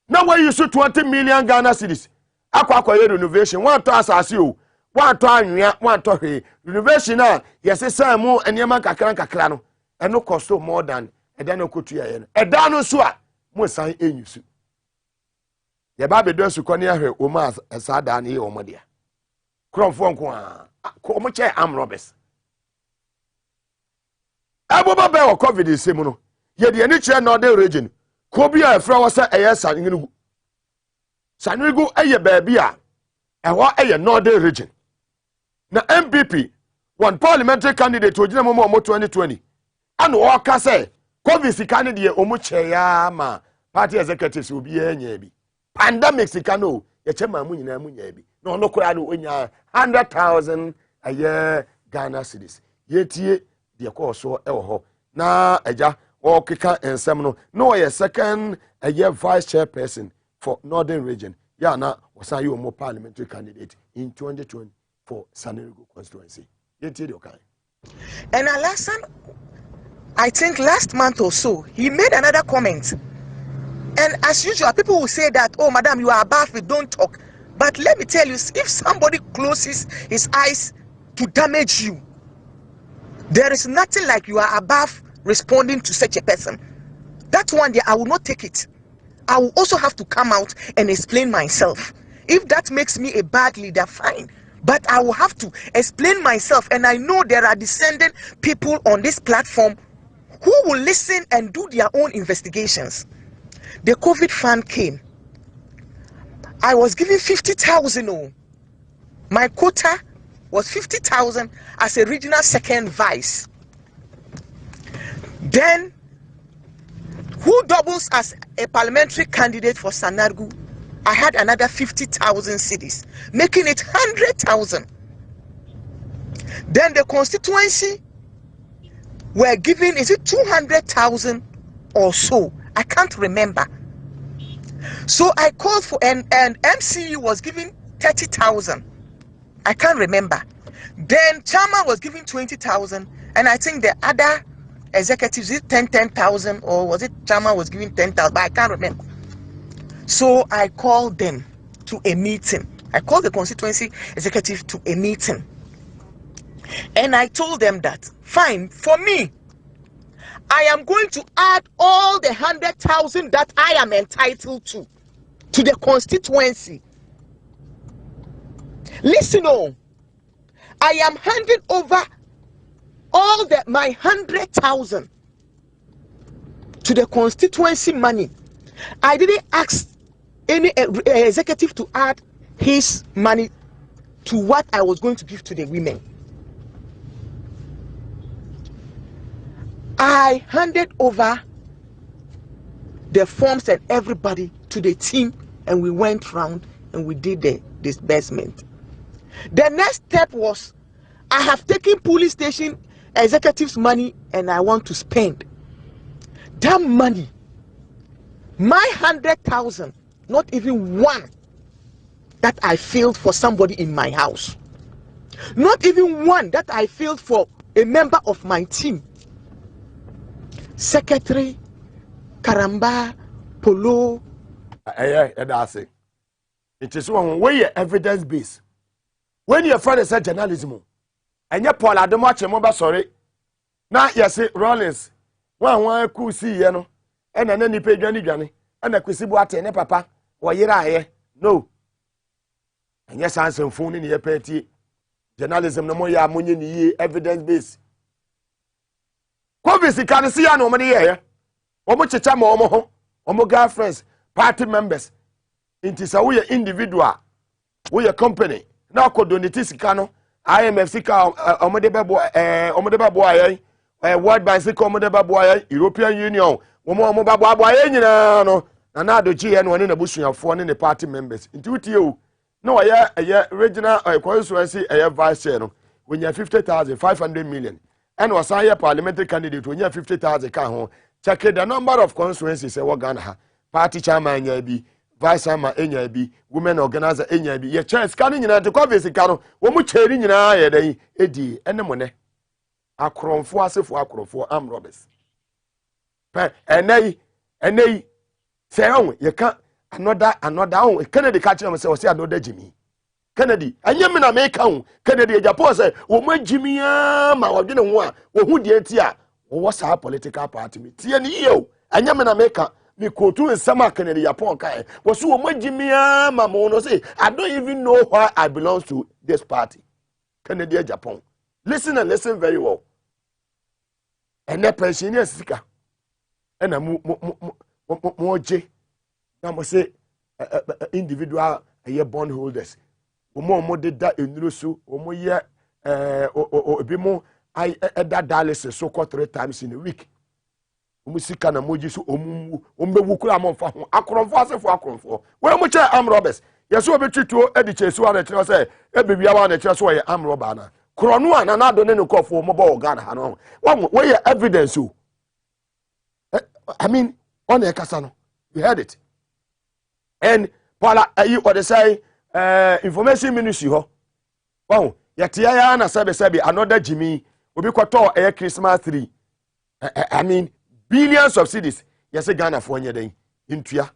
Now we use 20 million Ghana cedis. Akwa renovation. One to asasi o. One to anwia, one to he. Renovation na yes say mo enema kakra no. E no cost more than e dan okotu ya no. E dan no so a mo san enyusu. Ye ba be do su kone ahwe o ma asa dan ye o mo dia. Kromfo nko a ko mo che am robbers. Abo ba be o covid semu no. Ye de ani kire northern region ko bia efra wo se eye sanwugu eye baabi a eho eye northern region na MPP one parliamentary candidate ojina mo 2020 and waka say COVID candidate omo cheya ma party executives obi enya bi pandemic sikano ye chema mu nyina mu nya bi no no kura no onya 100,000 a year Ghana cedis yetie de ko so e wo ho na eja o keka ensem no ye second a year vice chairperson for northern region ya na wasan you more parliamentary candidate in 2020 for Sanerigo constituency yetie de okay. And I think last month or so he made another comment, and as usual people will say that, oh madam, you are above it, don't talk. But let me tell you, if somebody closes his eyes to damage you, there is nothing like you are above responding to such a person. That one day I will not take it. I will also have to come out and explain myself. If that makes me a bad leader, fine, but I will have to explain myself. And I know there are descendant people on this platform who will listen and do their own investigations. The COVID fund came. I was given 50,000. Oh, my quota was 50,000 as a regional second vice. Then, who doubles as a parliamentary candidate for Sanargu? I had another 50,000 cedis, making it 100,000. Then the constituency were given, is it 200,000 or so? I can't remember. So I called for, and MCU was giving 30,000. I can't remember. Then Chama was giving 20,000, and I think the other executives did 10,000, or was it Chama was giving 10,000? But I can't remember. So I called them to a meeting. I called the constituency executive to a meeting, and I told them that fine, for me, I am going to add all the 100,000 that I am entitled to the constituency. Listen, oh, I am handing over all my 100,000 to the constituency money. I didn't ask any executive to add his money to what I was going to give to the women. I handed over the forms and everybody to the team, and we went round and we did the disbursement. The next step was, I have taken police station executives' money and I want to spend that money. My 100,000, not even one that I filled for somebody in my house, not even one that I filled for a member of my team. Secretary, Karamba, Polo. That's it. It is one way evidence based. When your friend said journalism, and your Paul Adamoche Moba sorry. Now yes, Rollins. One could see you, and then any pay Johnny, and a Quisibuate and papa, or yera. No. And yes, answer phone in your petty journalism no more ya money evidence based. Obviously, can see no money here. Omo chechama omo girlfriends, party members. It is a we individual, we a company. Now could donate sikano. IMF sika omodeba boy World Bank sika omodeba boy European Union. Omo babo boy nyina no. Na do GN one na busuafo ne party members. Intuti you. No a regional constituency a vice chair no. When you 50,500 million. And was a parliamentary candidate when you 50,000 can check the number of constituencies a Ghana. Party chairman NYB, vice chairman NYB, women organizer NYB. Your chair scanning in the COVID cano, when we chairing in a day, Eddie, and the money. A cron for us for armed robbers. And they say, oh, you can't another Kennedy catching himself, say, another Jimmy. Kennedy, and you mean I make count. Kennedy, Japan say, "Oh, my Jimmy, my didn't want, or who dear tia, or what's our political party? Tia, you, and you mean I make me go to in summer Kennedy, Japan, was so my Jimmy, my mono say, I don't even know why I belong to this party. Kennedy, Japan. Listen and listen very well. And that pensioner speaker, and a more J, I must say, individual bondholders. Omo did that in Rusu, Omo ye obi mo I dialysis so called 3 times in a week. Umusika na moji so ombewu kura amfa ho akromfo asefo akromfo we mo che am robbers yeso obetwituo edichesu ana kire say ebibia wa na kire so ye am robber na krono ana na do ne ne kofo mo bo Ghana ha no we ye evidence o I mean on ekasa no you heard it and Paula you what they say information ministry ho wow yetia ya na sebe another Jimmy obi kwato Christmas tree I mean billions of cedis yes Ghana for nye den intua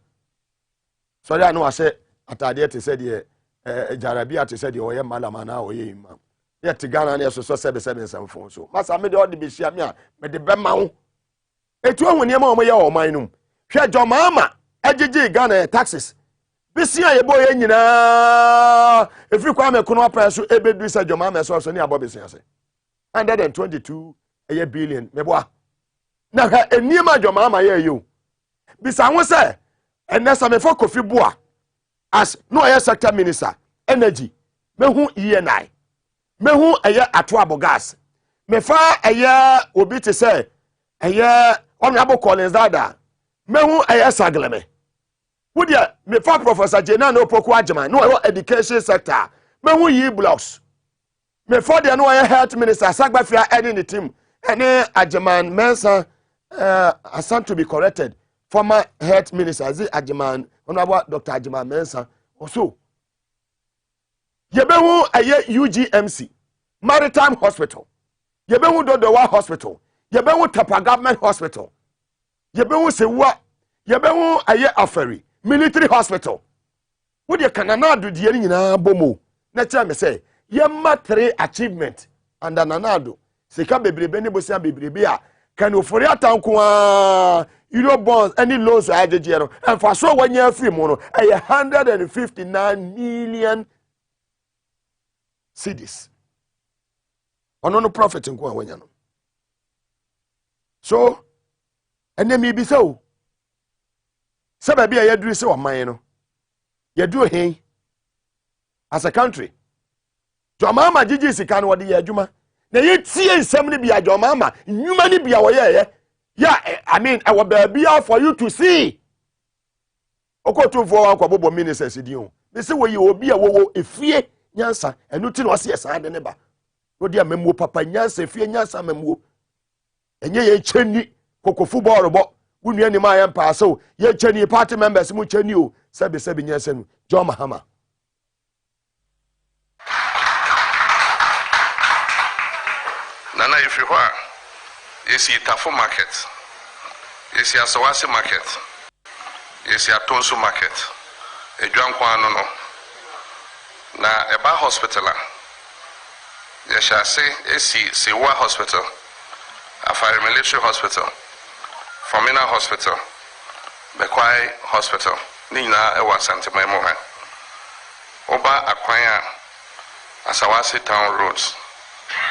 sorry I know I say atade te said ye jarabia te said ye oye malama na oye imam yet Ghana na so 777 phone so masa me de odi be hia me a me de be ma wo etu ahuni ma omo ye o man num hwe jomama agege Ghana taxes bisia ye boye nyina efiri kwa me kono apra so ebedu sa jomama so ni abo bisia se 122 billion me boa na ha enima jomama ye yo bisa ho se enesa me for Kofi Boa as no air sector minister energy mehu ENI mehu eye Atoabo gas me fa eye obi te se eye Honorable Collins Dada mehu eye Sagleme wodia me fa Professor Jena no Poku Agyeman no education sector mehu yi blocks me for the no air health minister Sagbafia any the team any Agyeman Mensa assigned to be corrected former health minister Agyeman Honorable Dr. Agyeman Mensa also yebehu aye UGMC Maritime Hospital yebehu Dodowa Hospital yebehu Tapa Government Hospital yebehu Sewa yebehu aye Aferi Military Hospital wodi kanana do die nyina bomo na kira me say yemma 3 achievement and nanado sika bebrebe ne bosia bebrebe a kan ofori atanko a euro bonds any loans agege no and for so wanya afiri mu no 159 million cedis ono no profit nko wanya no so enemi bi so sababi ya yaduru se oman no yaduru hen as a country jomama gigi sika no wode ya adwuma na yetie nsem ne bia jomama nnwuma ne bia wo ye yeah I mean I will be out for you to see okotu for wan kwa bobo ministers di o me se wo ye obi a wo efie nyansa enu ti no se san de ne ba odi amemwo papa nyansa efie nyansa amemwo enye ye cheni kokofu ball bo wunu ni ma ya mpa so ye cheni party members mu cheni o sebe nyansa nu John Mahama Nana if you are yes Itafo market yes Asawasi market yes Atonso market edwankwa no na eba hospital yes say esi Sewa hospital Afari Military Hospital Famina Hospital Bekwai Hospital nina ewa Santimemo ha oba akwanya Asawasi town roads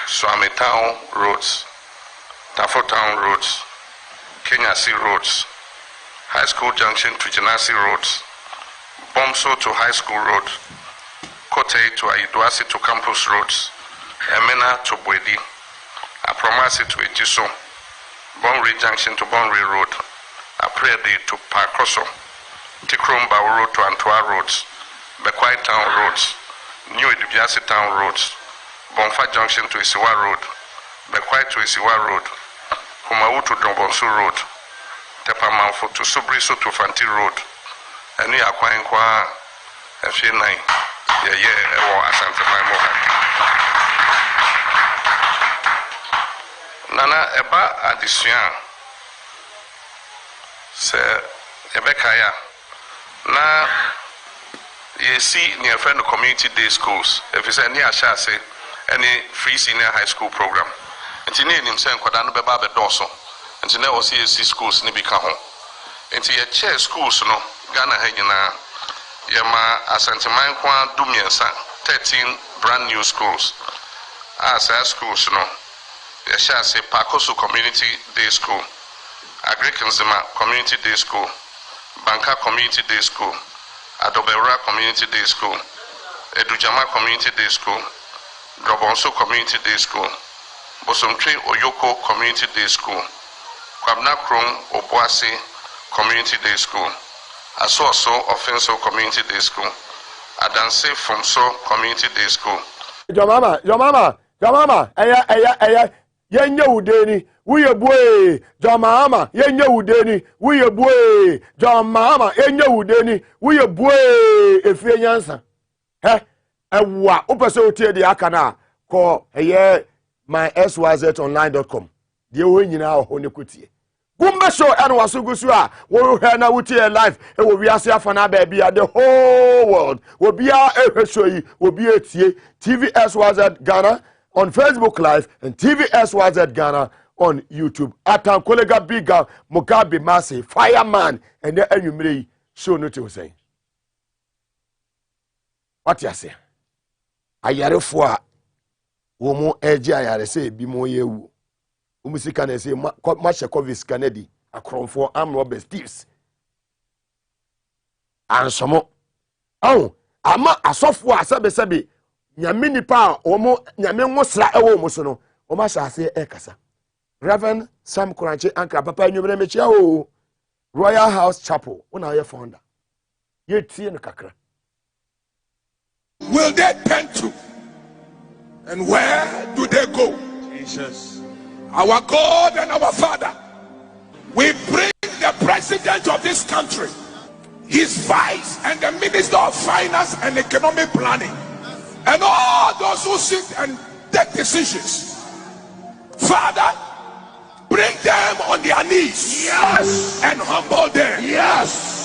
Swami town roads Tafo town roads Kenya Sea roads High School Junction to Janasi roads Bomso to High School road Kote to Aiduasi to Campus roads Emena to Bwedi Apromasi to Ejiso Bonri Junction to Bonri road Apredi to Parkoso Tikromba road to Antwa roads Bekwai town roads New Edibiasi town roads Bonfa Junction to Isiwa road Bekwai to Isiwa road Kumawu to Dombonsu road Tepamanfo to Subriso to Fanti road Eni akwan kwa F9 ye ewo Asante Maimoha Nana eba addition se ebekaya na ye see near friend community day schools if it's any ashase any free senior high school program nti ne nim se nkwada no beba be doso nti na wo see schools ni bi ka ho nti ye chair schools no Ghana ha nyina ye ma asanteman kwa dumiensa 13 brand new schools as schools no ye shall say Pakoso Community Day School Agrikanzima Community Day School Banka Community Day School Adobera Community Day School Edujama Community Day School Drobonso Community Day School, Bosomtwe Oyoko Community Day School, Kwabna Krom Obuasi Community Day School, Asoso Offenso Community Day School, Adanse Fomso Community Day School. Your mama, yenye udeni, we boy, John Mama, yenye udeni, we boy, John Mama, yenye udeni, we boy, if you answer. Eh, wa upeso tie de akana ko my syzonline.com. Die wo nyina ho ne kotie. Gumbe show and wasugusu a wo hwe na wutie live e wo wiase afana ba bia the whole world. Wo bia e show yi, wo bia tie TV SYZ Ghana on Facebook Live and TV SYZ Ghana on YouTube. Atan kolega biga Mugabe Maase fireman and the anumre show no to say. What you say? Ayarefo a wo mo eje ayare say bi mo yewu. Umusika na say Mashakovis Kennedy akromfo am Robert Steves. Ansomo. Oh, ama asofo asebe nyame nipa o mo nyame ngosra ewo mo so no o ma shase ekasa. Reverend Sam Kranche Ankra papa nyumre mechia o Royal House Chapel una ye founder. Ye tie no kakra. Will they turn to? And where do they go? Jesus. Our God and our Father, we bring the president of this country, his vice and the minister of finance and economic planning, and all those who sit and take decisions. Father, bring them on their knees. Yes. And humble them. Yes.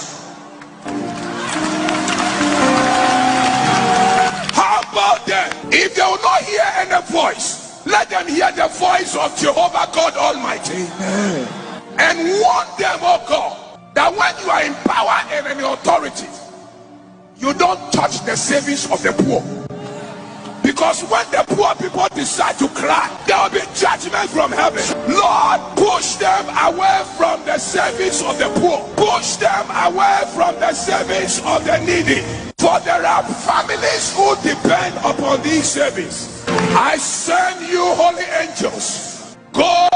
About them. If they will not hear any voice, let them hear the voice of Jehovah God Almighty. Amen. And warn them, oh God, that when you are in power and in authority, you don't touch the savings of the poor. Because when the poor people decide to cry, there will be judgment from heaven. Lord, push them away from the savings of the poor. Push them away from the savings of the needy. For there are families who depend upon these savings. I send you holy angels. Go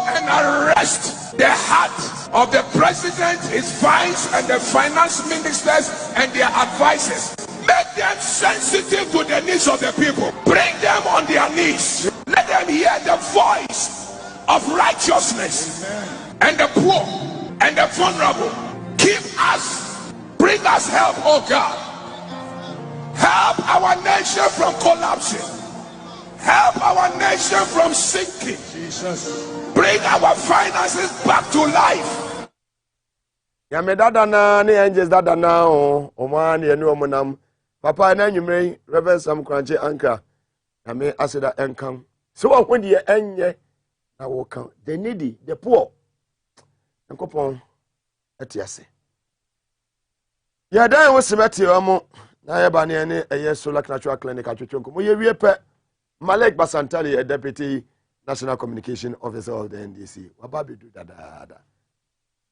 and arrest the heart of the president, his vice, and the finance ministers and their advisors. Make them sensitive to the needs of the people. Bring them on their knees. Let them hear the voice of righteousness. Amen. And the poor and the vulnerable. Keep us. Bring us help, oh God. Help our nation from collapsing. Help our nation from sinking. Jesus. Bring our finances back to life. Ya me dada na ne angels dada na o ma ne enu omonam papa na nwumre Reverend Sam Kranche Ankra na me aseda enkan so wo hodi enye na wo kan the needy the poor nkopon etiase ya dan wo semeti omo na ye ba ne ne eye solar natural clinic atwetwenko mo ye wie pe Malek Basantali a deputy national communication officer of the NDC waba bedu dada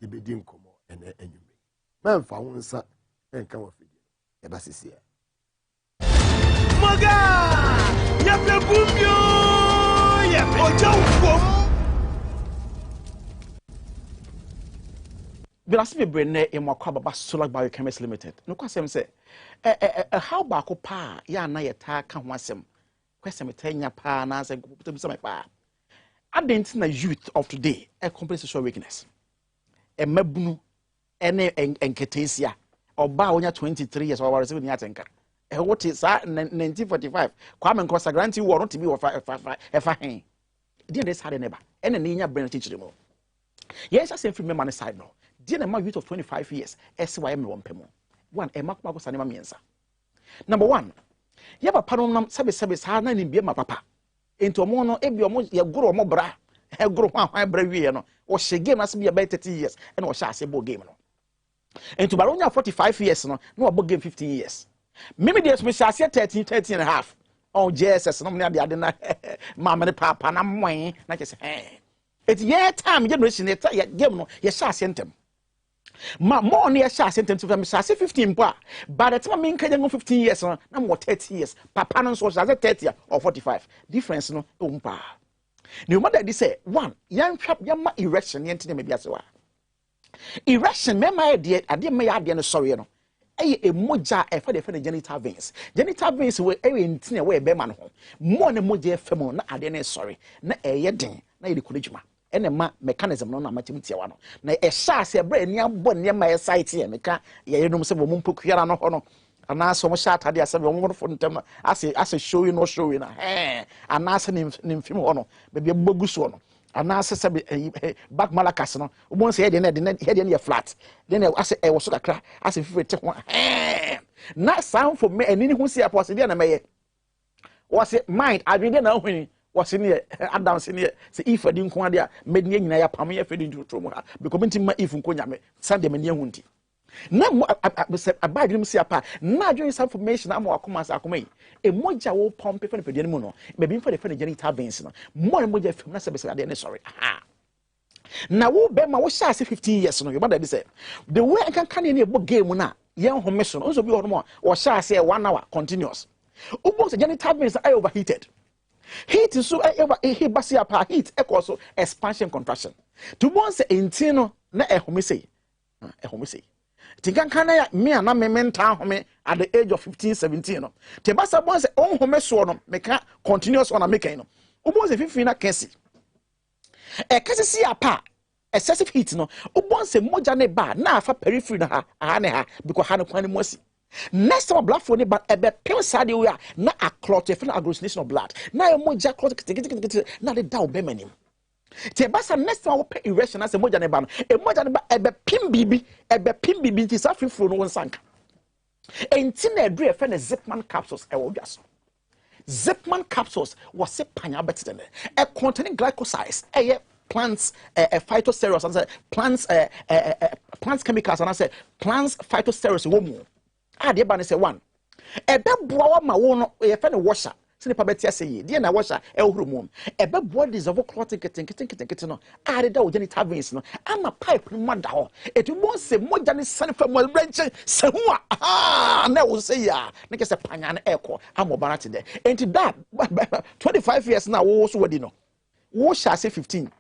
ibedi nkomo ene enyume memfa wonsa enka wo fidi e ba sisi e Moga ya plebumyo ya ojaufom Bilasi me brene e mwakwa baba Solar Biochemist Limited no kwasem se how ba ko pa ya na yeta ka ho asem kwasem tanya pa na se kuputem se me pa na youth of today a complete social weakness e mabunu ene enketesia oba onya 23 years or receive ni atenka e what is 1945 Kwame Nkrumah grant war not to be efa hen dia dey sade neba ene ne nya brain teacher mo yes I say free man side no dia na youth of 25 years SYM me wompemo one e makwa ko sane ma miensa number 1 ya papa no nam sebe sa na ni bia ma papa enti omo no ebi omo ye goro omo bra e goro hwan bra wie no o hye game na se bia 30 years e na o hye ase bo game no enti baro nya 45 years no na o bo game 15 years mimi dey me hye ase 13 and a half on JSS no me ade na ma me papa na mwen na kese eti ye time generation ye game no ye hye ase ntem Ma more near share sentence to them, 15 bar. By the time I'm in 15 years, I'm more 30 years. Papa no so as 30 or 45. Difference no umpa. No matter they say, one, young chap, yama erection, yenti maybe as well. Erection, me my dear, I didn't may have sorry, no. A moja for the genital veins. Genital veins were in tin away beman home. More than moja femo, na adene sorry. Na a yedin, na idikulejuma. Ene ma mechanism no na matimiti wano na e sha se bre nia bon nia ma site e meka ye yenum se bo mpokuara no ho no ana so mo sha atade ase bo mo fo ntem ase show you no show you na ana se nim film ho no be be gbogu so no ana se se back malakas no obo se ye de ne flat then ase e wo so kakra ase fifete ho na sound for me enini hu se apo se de na meye was it mind adwede na hwini was in here Adam senior say if I didn't come there made nyina ya pam ya fedi ntutromo ha because minti ma if nko nyame Sunday me hunti na mo abadwem si apa na adwen information am akoma sa akoma yi e moja wo pompe fe ne pedie mu no be bi fe ne genital veins no mo ne moja fem na se be se ade ne sorry aha na wo be ma wo sha 15 years no you mother say the way I can ne bo game na ye home so no so bi ho mo wo sha say 1 hour continuous ubo se genital veins are overheated. Heat is so he basi apa heat also expansion contraction. To once intino na ehome say. Tinkan kana ya me ana me mental home at the age of 15 17 no. Te basa once on home so no meka continuous on make no. Obo se 15 na kesi. E kesi si apa excessive heat no. Obo se moja ne ba na afa periphery na ha ne ha because ha ne kwan mo si. Next time blood flow but ebe pin side we are na a clot if na agglutination of blood na e moja clot na the down be manim te basa next time we pay erection as e moja ne ba no e moja ne ba ebe pin bibi ti sa free flow no sanka enti na edru e fe na Zipman capsules e wo dwaso Zipman capsules was se panya better than e containing glycosides e plants phytosterols and plants chemicals and I say plants phytosterols wo mu de ba ne say one ebe boa wa ma wo no ye fe ne washer se ne pa betia say ye de na washer e huru mu ebe boa dissolve clotting keten no de da wo genital veins no ama pipe no mada ho etu mo se moja ne sane fa mo branch se hu na wo say ya ne ke se panya na eko amobara te de enti that 25 years na wo so wadi no wo sha say 15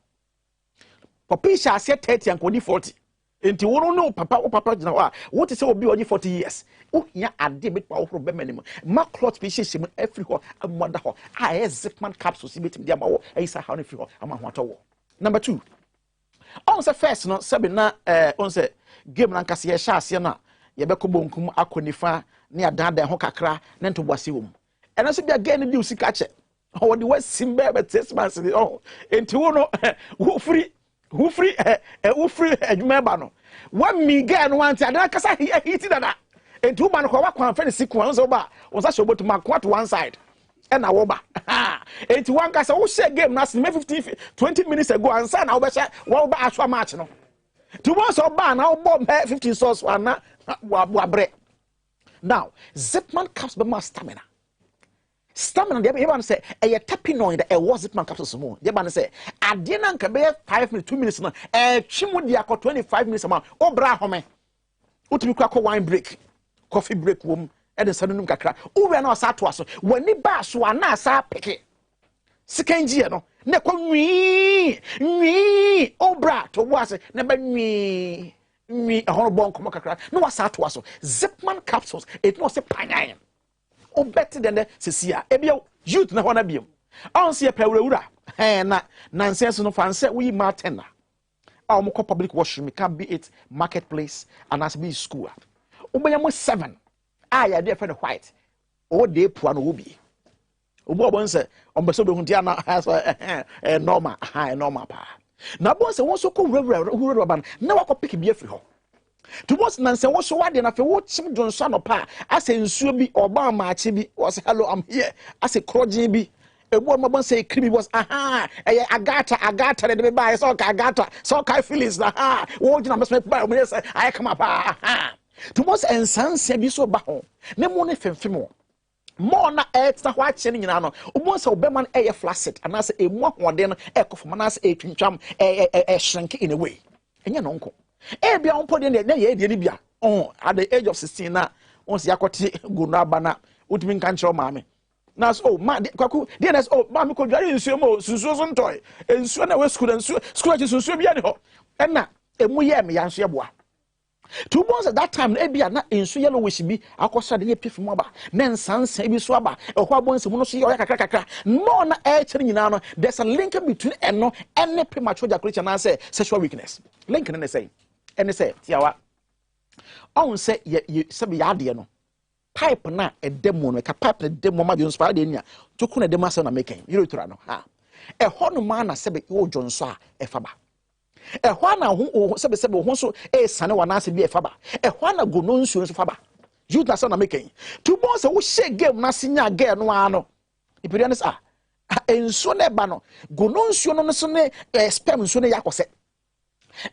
Papi sha say 30 and kodi 40 enti wo no papa gina wa what is say obi oji 40 years o hia ade bit pa wo pro be manim ma clot be hye mu every ho amoda ho Zipman capsules betim dia ma wo isa how no free ho ama ho atawo. Number 2 on say first no sabi na on say game na nkase ye sha ase na ye be ko bonkum akonifa ne adada ho kakra ne ntoboase wo mu eno so bia game di usika che o de wasimbe be 6 months ni enti wo no wo free adwuma ba no wa miga no wanti adana kasa hiti dada enti wo ba no kwa kwan fa ne sikwa so ba wo sa shobotu ma kwa to one side e na wo ba enti wan kasa wo share game na 20 minutes ago ansa na wo be sha wo ba aswa match no to once so ba na wo bomb 15 sauce na wa bre now Zipman caps be ma stamina the everyone say a tapping on the was Zipman capsules more. The man say I didn't be 5 minutes, 2 minutes, chimudia 25 minutes amount. Oh, brahome. Utimiko wine break, coffee break room, and the sudden kakra. Oh, we are not sat to us. When the bass were not sa picky. Second year, no, never me, oh, bra, to was it, never me, a horrible kakra. No, was sat to us. Zipman capsules, it was a pine. O better than the Cecilia. Ebio, youth na wana biom. On see a pewura. Na nonsense no fancy we Martina. Our moko public washroom can be it marketplace and as be school. Obayamo 7. Ya dear friend white. O de puano ubi. Ubo bonse on beso huntiana has a normal high normal pa. Na bonse won so ko rubber na wako pick be free ho. To most nansen wo so wade na fe wo chim jonso no pa ase nsuo bi oba maachi bi was hello I'm here ase kroje bi ebu mo bon say kribi was agata de be buy so ka agata so ka feelings na wo gina me buy o me say I come up to most ensanse bi so ba ho ne mo ne femfemo more na extra white chain nyina no obo say obeman flaccid and as emu ahode no ekofo na as etwintwam shrink in a way enya no nko Bia on podi na ye de bia on at the age of 16 na on se yakoti go na bana utimi nka nkyerɛ maame na so ma kwaku DNS maame ko dware nsuo mo sunsuo so ntoy nsuo na we school school achi sunsuo bia ne ho ɛna emu ye me yanso ye boa two months at that time bia na nsuo yellow wish bi akosa de ye pifu mo aba na nsansa bi so aba ɛhɔ abonse mu no so ye kakra no na ɛkyere nyina no there's a link between eno and premature ejaculation na say sexual weakness link ne say ene say tiawa on say ye sabi ya de no pipe na edemo no ka pipe na demo ma bi inspire de nia to ku na demo asa na making you tura no ha ɛhɔ no ma na sebe wo dwonso a ɛfa ba ɛhɔ na ho sebe ho so sane wa na ase bi ɛfa ba ɛhɔ na go no nsuo so fa ba you na asa na making to bon say wo share game na sinya girl no ano ipiri ne sa ensuo na ba no go no nsuo no so ne sperm nsuo ne yakose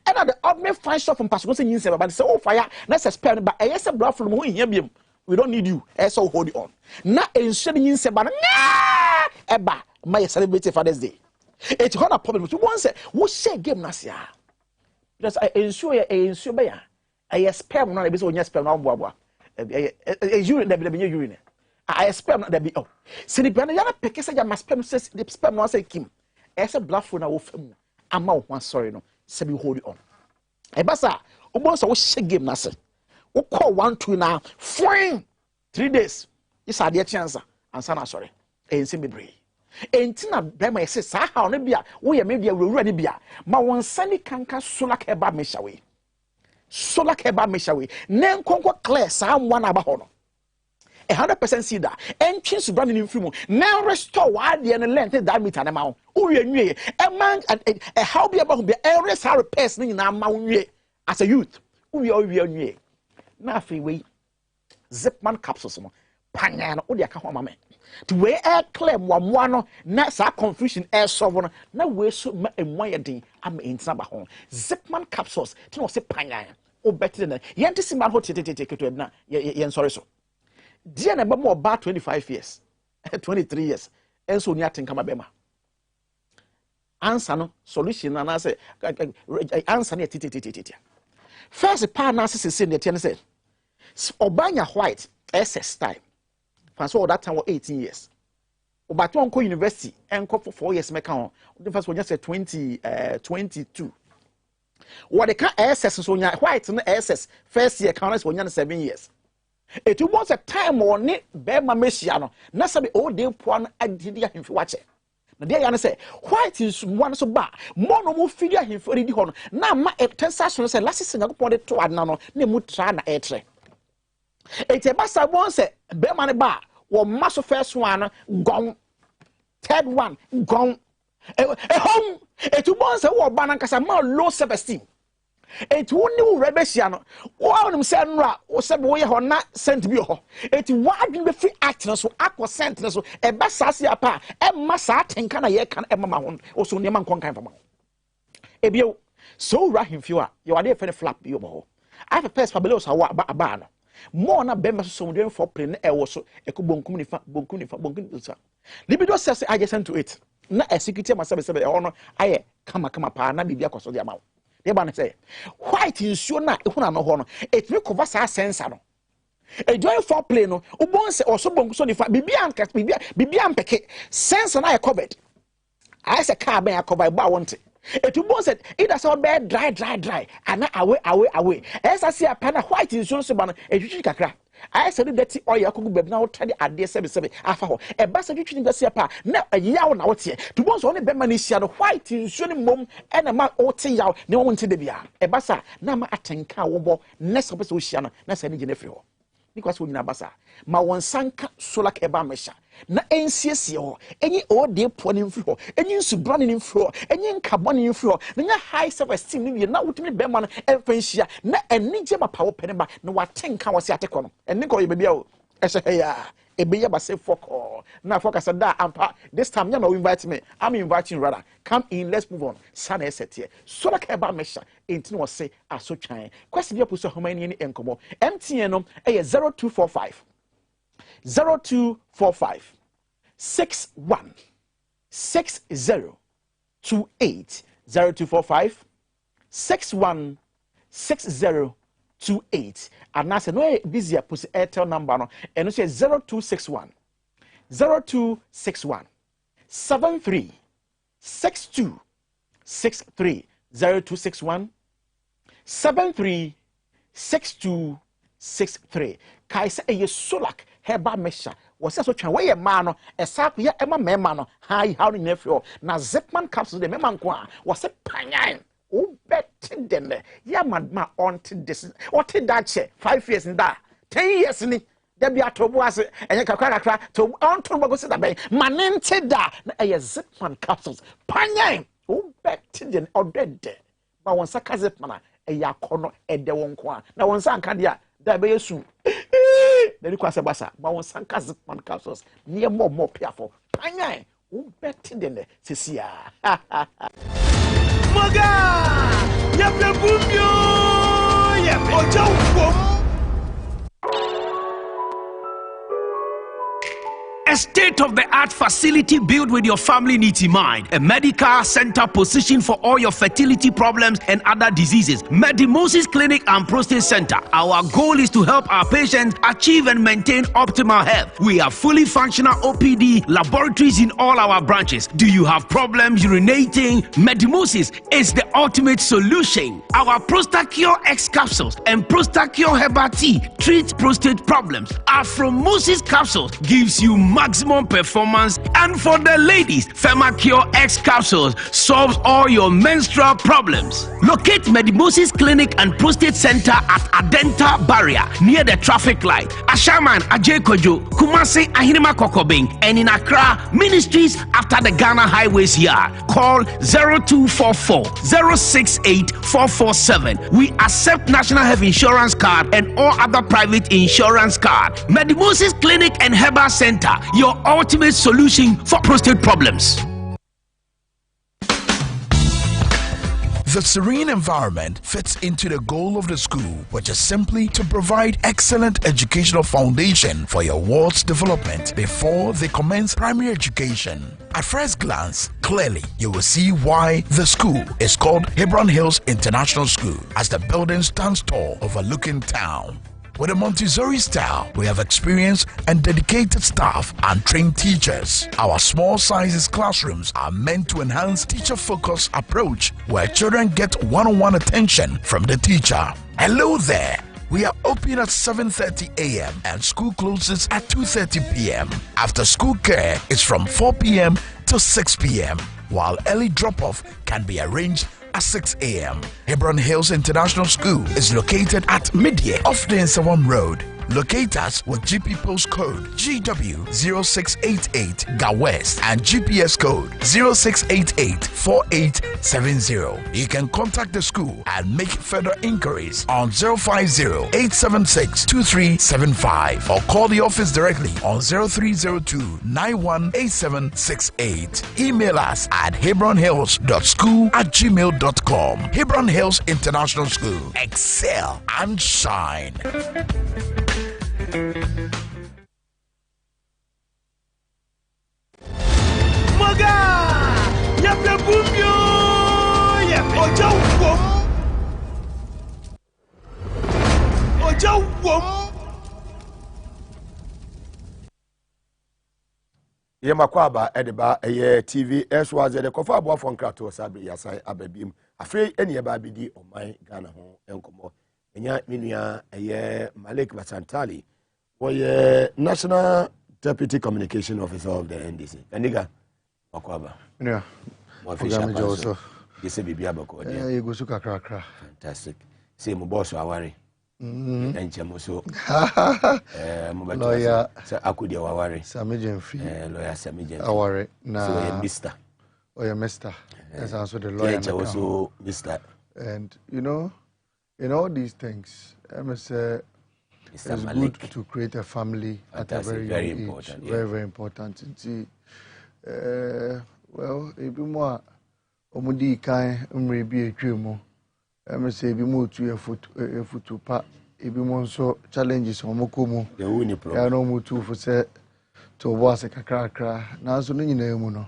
and the ordinary function from pastor say yin say ba say oh fire na say sperm ba ɛyɛ say blood flow mo hia biem. We don't need you. So hold it on. Now, instead of you say, "Eba, my celebrate Father's Day." It's not a problem. You want say, "What share game nasia?" Because I ensure by I sperm not be so yes sperm not boa. Urine there be urine. I sperm not there be oh. See the brand yana pick say ya sperm says the sperm not say Kim. Esa black phone na wo fam. Ama one sorry no. Say be hold it on. Eba sa, obo so wo share game nasia. We call 1 2 now. Fine. 3 days. This are the chance. And sana sorry. And sim be brave. And tina brema say sa how ne bia. We maybe we ready bia. Ma won sani kanka sola keba meshawe. Sola keba meshawe. Nen konko clear sa one aba hono. 100% see that. And chins brand in film. Now restore why the length diameter na ma. Uye nwe. A man a how be about be every how repairs ni na ma nwe as a youth. Uye nwe. Na afi we zipman capsules no panya no odi aka ho amame to we air clear moamoa no na sa confusion air solve no na we so ma enwa den am entina ba ho zipman capsules ti no se panya o better than yente siman ho tete keto na yen sorry so dia na ba mo ba 25 years 23 years enso ni atenka ma bema answer no solution na say answer na tete first part na say ne tie say Obanya white SS time. Fancy all that time was 18 years. Obato onko university enko for 4 years make on. The first one just say 22. What they can SS so nya white no SS first year count when nya 7 years. It was a time on it be ma mesia no. Na sabi o dey po no adidi ahemfi wache. Na dey yan say white is one so ba. Mo no mo fidi ahemfi odi ho no. Na ma e tension say last season go pon de to adna no na mu tra na etre. It's a basa one say Beman bar or mass first one gone, third one gone. A home it once a war banakas more low self-esteem. It won't new rebellion. One of them said, or said, we are not sent to be. It wide be free actors so aqua sentence a basasia pa and massat and can I can Emma Mahon or so near man conquer from. Ebio so rahim fewer, you are there for the flap you. I have a pest for below a bar. More na bema so doing for plane e wo so e ko bonkum ni fa bonkum sa libido says I just sent to it na executive myself say e ono aye kama pa na bibia koso dia ma they ban say white nsuo na e huna no ho no it me cover sa sensor no e join for plane no ubon say oso bonkum so ni fa bibia mpeke sensor na e covered I say car be cover ba want it was said it does all bad dry and away as I see a pan white insurance ban a kakra I said that oil could be now try the idea 77 after a bastard you think that's a pa now a yaw now here to once only bemanisia the white insurance mom and a man or tea yaw no one to the bia a bassa nama atenka wobo next episode na send Jennifer because we na basa ma won sanka sola keba mesha na ensiesie ho enyi o de po ne mfiri ho enyi nsubra ne mfiri ho enyi nkabɔ ne mfiri ho na nya high self esteem ne na wotumi be ma no emfanhia na enije ma pawo pene ba na watenka wo se atekɔ no enne kɔ ye bebia o ɛhye ya ebeye ba say foko na focus da ampa this time you know invite me I'm inviting rather come in let's move on sana set here so like eba mesha enti no say aso twan question bi apuso homani ni enkomo MTN no 0245 61 60 28 0245 61 6028. And I said, no, busy pussy Airtel number, no, and it says 0261 73 62 63 0261 73 62 63. Kaisa a solak heba mesha was so twan way man a sap ya ema mema hi how inefio na zipman capsules de mema nko was a panyan o bet den ya madma on this what that 5 years in that 10 years ni there be atobo ase enye kakra to on to go sit that manente da na a zipman capsules panyan o bet den or dead but one saka zipman a yakono e de won ko na won san ka dia da be yesu then kwase basa ba won sanka zipman capsules near more piafo panyan wo better than sesia Maga ya pebumyo ya ojo wo. A state-of-the-art facility built with your family needs in mind. A medical center positioned for all your fertility problems and other diseases. Mugabe Maase Clinic and Prostate Center. Our goal is to help our patients achieve and maintain optimal health. We have fully functional OPD laboratories in all our branches. Do you have problems urinating? Mugabe Maase is the ultimate solution. Our Prostacure X capsules and Prostacure Herbal Tea treat prostate problems. Afro Maase capsules gives you maximum performance, and for the ladies, Femacure X capsules solves all your menstrual problems. Locate Mugabe Maase Clinic and Prostate Center at Adenta Barrier near the traffic light, Ashaman, Ajekojo, Kumasi, Ahirima Kokobing, and in Accra, Ministries after the Ghana Highways yard. Call 0244 068 447. We accept National Health Insurance card and all other private insurance card. Mugabe Maase Clinic and Herbal Center, your ultimate solution for prostate problems. The serene environment fits into the goal of the school, which is simply to provide excellent educational foundation for your ward's development before they commence primary education. At first glance, clearly you will see why the school is called Hebron Hills International School, as the building stands tall overlooking town. With a Montessori style, we have experienced and dedicated staff and trained teachers. Our small sizes classrooms are meant to enhance teacher-focused approach where children get one-on-one attention from the teacher. Hello there. We are open at 7:30 a.m. and school closes at 2:30 p.m. After school care is from 4 p.m. to 6 p.m. while early drop-off can be arranged at 6 a.m. Hebron Hills International School is located at Midye off the Nsawam Road. Locate us with GP postcode GW0688 GA West and GPS code 06884870. You can contact the school and make further inquiries on 050-876-2375 or call the office directly on 0302-918768. Email us at hebronhills.school@gmail.com. Hebron Hills International School. Excel and shine. Maga ya pebumyo ya ojo wo. Ye makwaba edeba eye TV SYZ de kofa abo afon krato sabe yasai ababiem afre ene ba bidi oman Ghana ho enkomo enya menua eye Malik Basantali woye National Deputy Communication Officer of the NDC aniga makwaba menua program joso yese bibia bako dia ye gosu kakra fantastic say mo boss aware enche mo so lawyer akudia waware Samijenfi lawyer Samijenfi aware na so Mr. Mr. That's also the lawyer also Mr. And you know, in all these things, it's good to create a family at a very young important, age. Very important. See, well, if you more, omudi kai umrebi etwemo. Say if you more to a foot to pa. If you more so challenges omokomo. The only problem. I know more to for say to was a kakra. Now so no nyina mu no.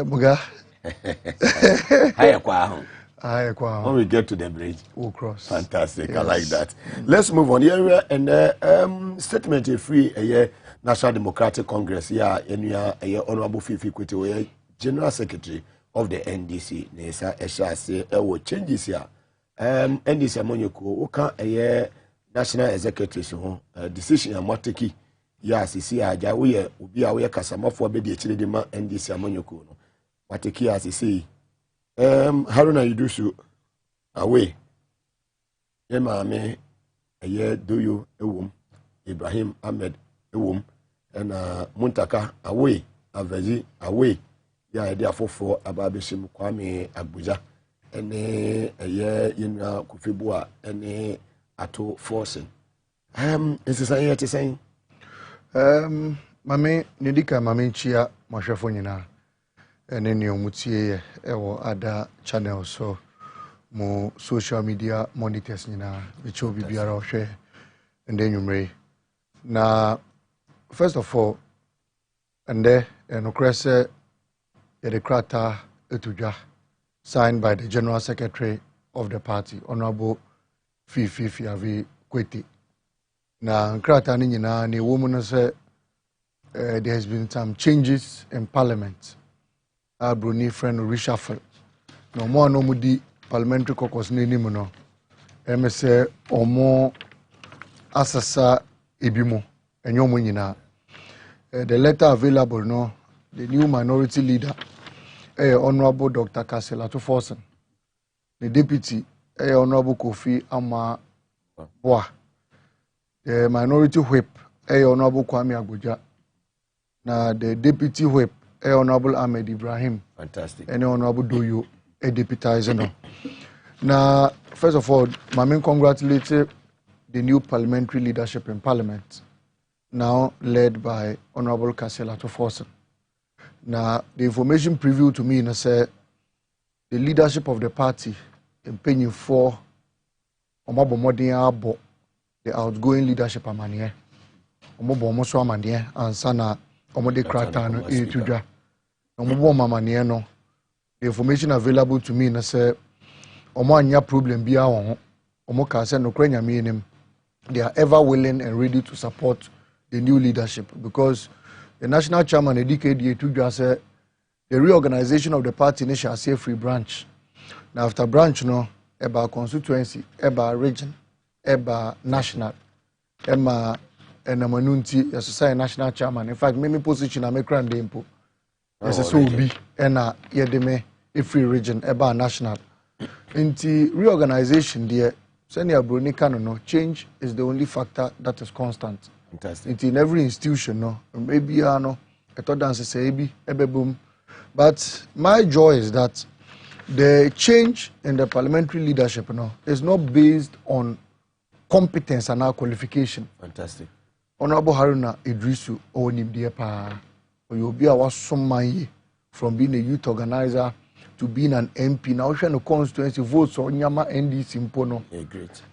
Muga When we get to the bridge, we'll cross. Fantastic. Yes. I like that. Let's move on. Here and statement free National Democratic Congress. Yeah, Honorable Fifi Kwete, General Secretary of the NDC. Nesa Esha say changes here. NDC amonyoko oka National Executive so decision amoteki. Yeah, see aja we obi a we kasama for be de chire de ma NDC amonyoko no. Mateki as see Haruna Yudusu away. Yemame do you Ibrahim Ahmed and Muntaka away, Avaji away. Yeah, therefore for Ababishim Kwame Abuja and a year in Kufibua and Ato Forcing. Is this a to saying? Mame Nidika Mame Chia Mashafonina and then you mutie or other channels so mo social media monitors nina which will be biara share and then you may na first of all and there and okrese the krata etuja signed by the General Secretary of the party, Honorable Fifi Fiavi Kwete. Na krata ni nyina ni woman say there has been some changes in Parliament. Bruni friend reshuffle. No more no mudi parliamentary caucus ni no. Say omo asasa ebimo enyomo nyina. The letter available no the new minority leader Honorable Dr. Kasela Tuforsen. The deputy Honorable Kofi Ama Boa. The minority whip Honorable Kwame Abuja. Now the deputy whip Honorable Ahmed Ibrahim. Fantastic. And Honorable Doyo deputizer. Now, first of all, Mame congratulated the new parliamentary leadership in Parliament, now led by Honorable Kasela Tuforsen. Now, the information preview to me said the leadership of the party in paying for the outgoing leadership amaniye. Omobo omoso amaniye ansana omode kratano etuja. Omobo amaniye no. The information available to me say omo anya problem bia won. Omo ka say no kwanya me they are ever willing and ready to support the new leadership because the national chairman Edike Etuja said the reorganization of the party shall say free branch. Now after branch no about constituency, about region, about national, about enamanunti as national chairman. In fact, many position I make grand impo. As a so be and yedeme a free region about national. In the reorganization there, Senior Bruni no change is the only factor that is constant. Fantastic. In every institution, no, maybe no, I thought dance say ebe boom. But my joy is that the change in the parliamentary leadership no is not based on competence and our qualification. Fantastic. Honorable Haruna Idrisu Onibdiepa, you'll be our son from being a youth organizer to being an MP. Now, the constituency votes on Yama NDC Mpono.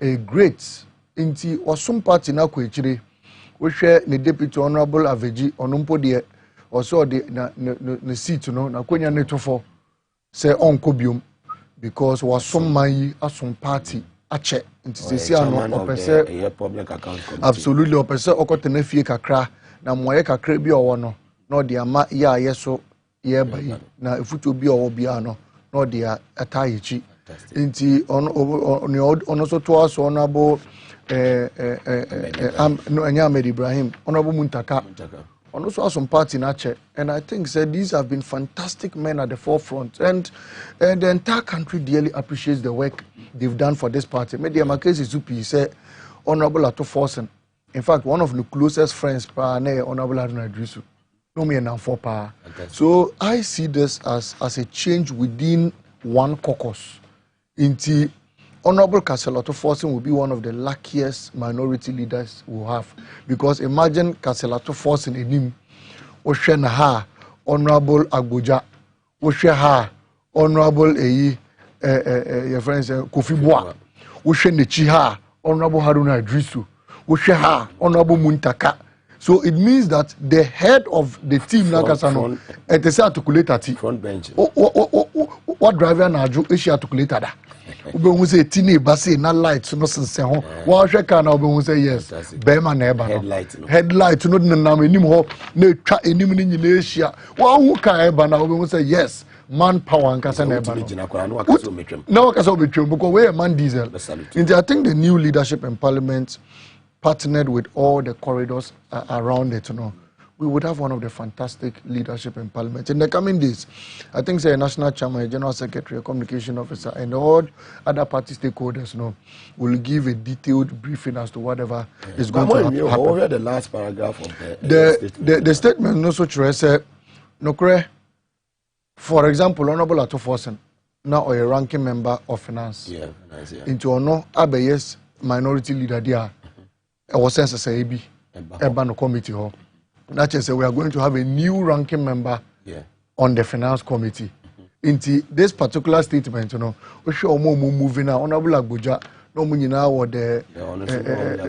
A great. Inti Osum party na kwechire. We share the deputy Honorable Aveji onumpo de also the seat no na kwenya netofo say onkobium because wasum man asum party ache inti sesi ano opese public account committee. Absolutely opese okotena fie kakra na moye kakra bi owo no no de ama ya yeso ye bayi na efutu bi owo bia no no de atayichi inti ono so to aso onabo no Ahmed Ibrahim Honorable Muntaka and also some party nache and I think said these have been fantastic men at the forefront and the entire country dearly appreciates the work they've done for this party. Media Makesi Zupi said Honorable Ato Forsen. In fact, one of the closest friends Honorable Haruna Idrisu. No me and for power. So I see this as a change within one caucus. Into Honorable Kasela Tuforsen will be one of the luckiest minority leaders we'll have. Because imagine Kasela Tuforsen in him, Oshena ha, Honorable Agboja, Oshe ha, Honorable your friends Kofi Boa, Oshene Chiha, Honorable Haruna Idrisu, Oshe ha, Honorable Muntaka. So it means that the head of the team nakasano it is articulator front bench. What driver na aju is articulator da. Ube hu say tini basi na light no sense ho. Wa hwe ka na ube hu say yes. Be ma na eba no. Headlight no na nam enim ho na twa enim ni nyina ehia. Wa hu ka eba na ube hu say yes. Manpower and kasa na eba no. No kasa obetwem because we man diesel. And I think the new leadership in parliament partnered with all the corridors around it, we would have one of the fantastic leadership in parliament. In the coming days, I think say a national chairman, a general secretary, a communication officer, and all other party stakeholders, will give a detailed briefing as to whatever is going to happen. What were the last paragraph of the statement? No such said, for example, Honorable Atoforsen, now a ranking member of finance, into honor Abeye's minority leader there. I was sense as a Ebano committee. That is, we are going to have a new ranking member on the finance committee. Into this particular statement, we show more moving now. Honorable Agboja, no money now or the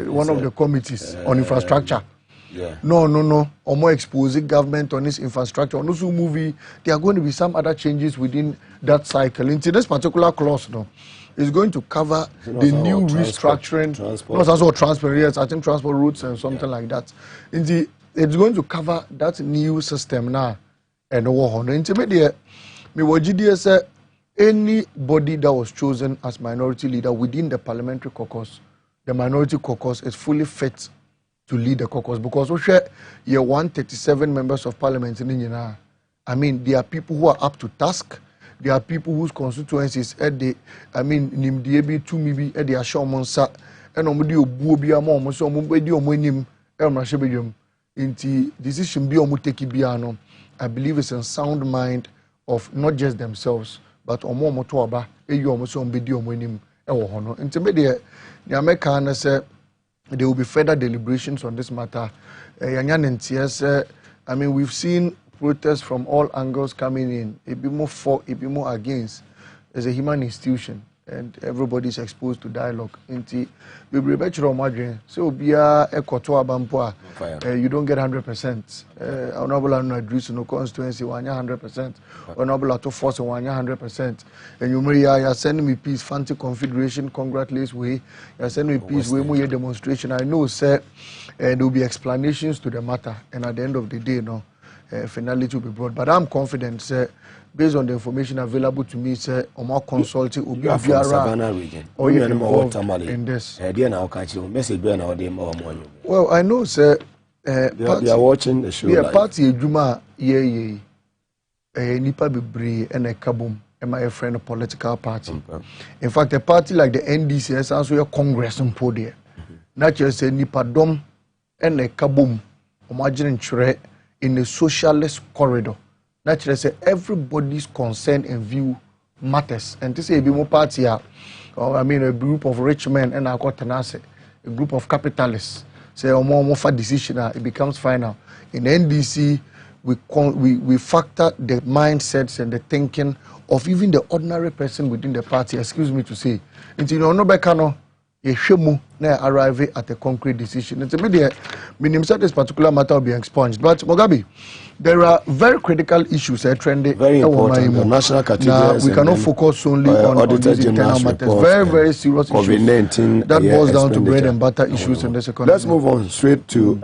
one of the committees on infrastructure. No. Or more exposing government on this infrastructure. On this movie, there are going to be some other changes within that cycle. Into this particular clause, is going to cover the new restructuring. Not also transport, yes, I think transport routes and something like that. It's going to cover that new system now. And intermediate, anybody that was chosen as minority leader within the parliamentary caucus, the minority caucus is fully fit to lead the caucus because we share 137 members of parliament in India. I mean, there are people who are up to task. There are people whose constituencies at the, Nimdiebi, Tumibi, at the Ashomonsa, and Omudio Bubia Mom, so Mubedio Munim, Elmashebedium, into decision Biomuteki Biano. I believe it's a sound mind of not just themselves, but Omo Motoaba, Eyomoso Bedio Munim, Ewohono. Intermediate, the American said there will be further deliberations on this matter. We've seen protests from all angles coming in. A bit more for, a bit more against. As a human institution, and everybody is exposed to dialogue. Inti, we so be a you don't get 100%. Honorable address no constituency 100%. Honorable to force 100%. And you may you send me peace, fancy confederation, congratulations we. You send me peace, we more demonstration. I know, sir, there will be explanations to the matter, and at the end of the day, finality will be brought. But I'm confident, sir, based on the information available to me, sir, I'm more consulting. You are from Savannah region. Or you are in this. Well, I know, sir. They are watching the show. Yeah, party Juma, Nipa Bibri and a Kabum, and my friend, a political party. In fact, a party like the NDC has also a Congress in Podia. Not just a Nipa Dom and a Kabum, imagine in the socialist corridor. Naturally, say everybody's concern and view matters. And to say a more party, a group of rich men and a group of capitalists. Say a more for decision, it becomes final. In NDC, we factor the mindsets and the thinking of even the ordinary person within the party. Excuse me to say, until you know Bekano. Arrive at a concrete decision. It's immediate. Meaning that this particular matter will be expunged. But Mugabe, there are very critical issues trending. Very important. The national cathedrals. Now, we cannot focus only on these internal matters. Very, very serious issues. That boils down to bread and butter issues in this economy. Let's move on straight to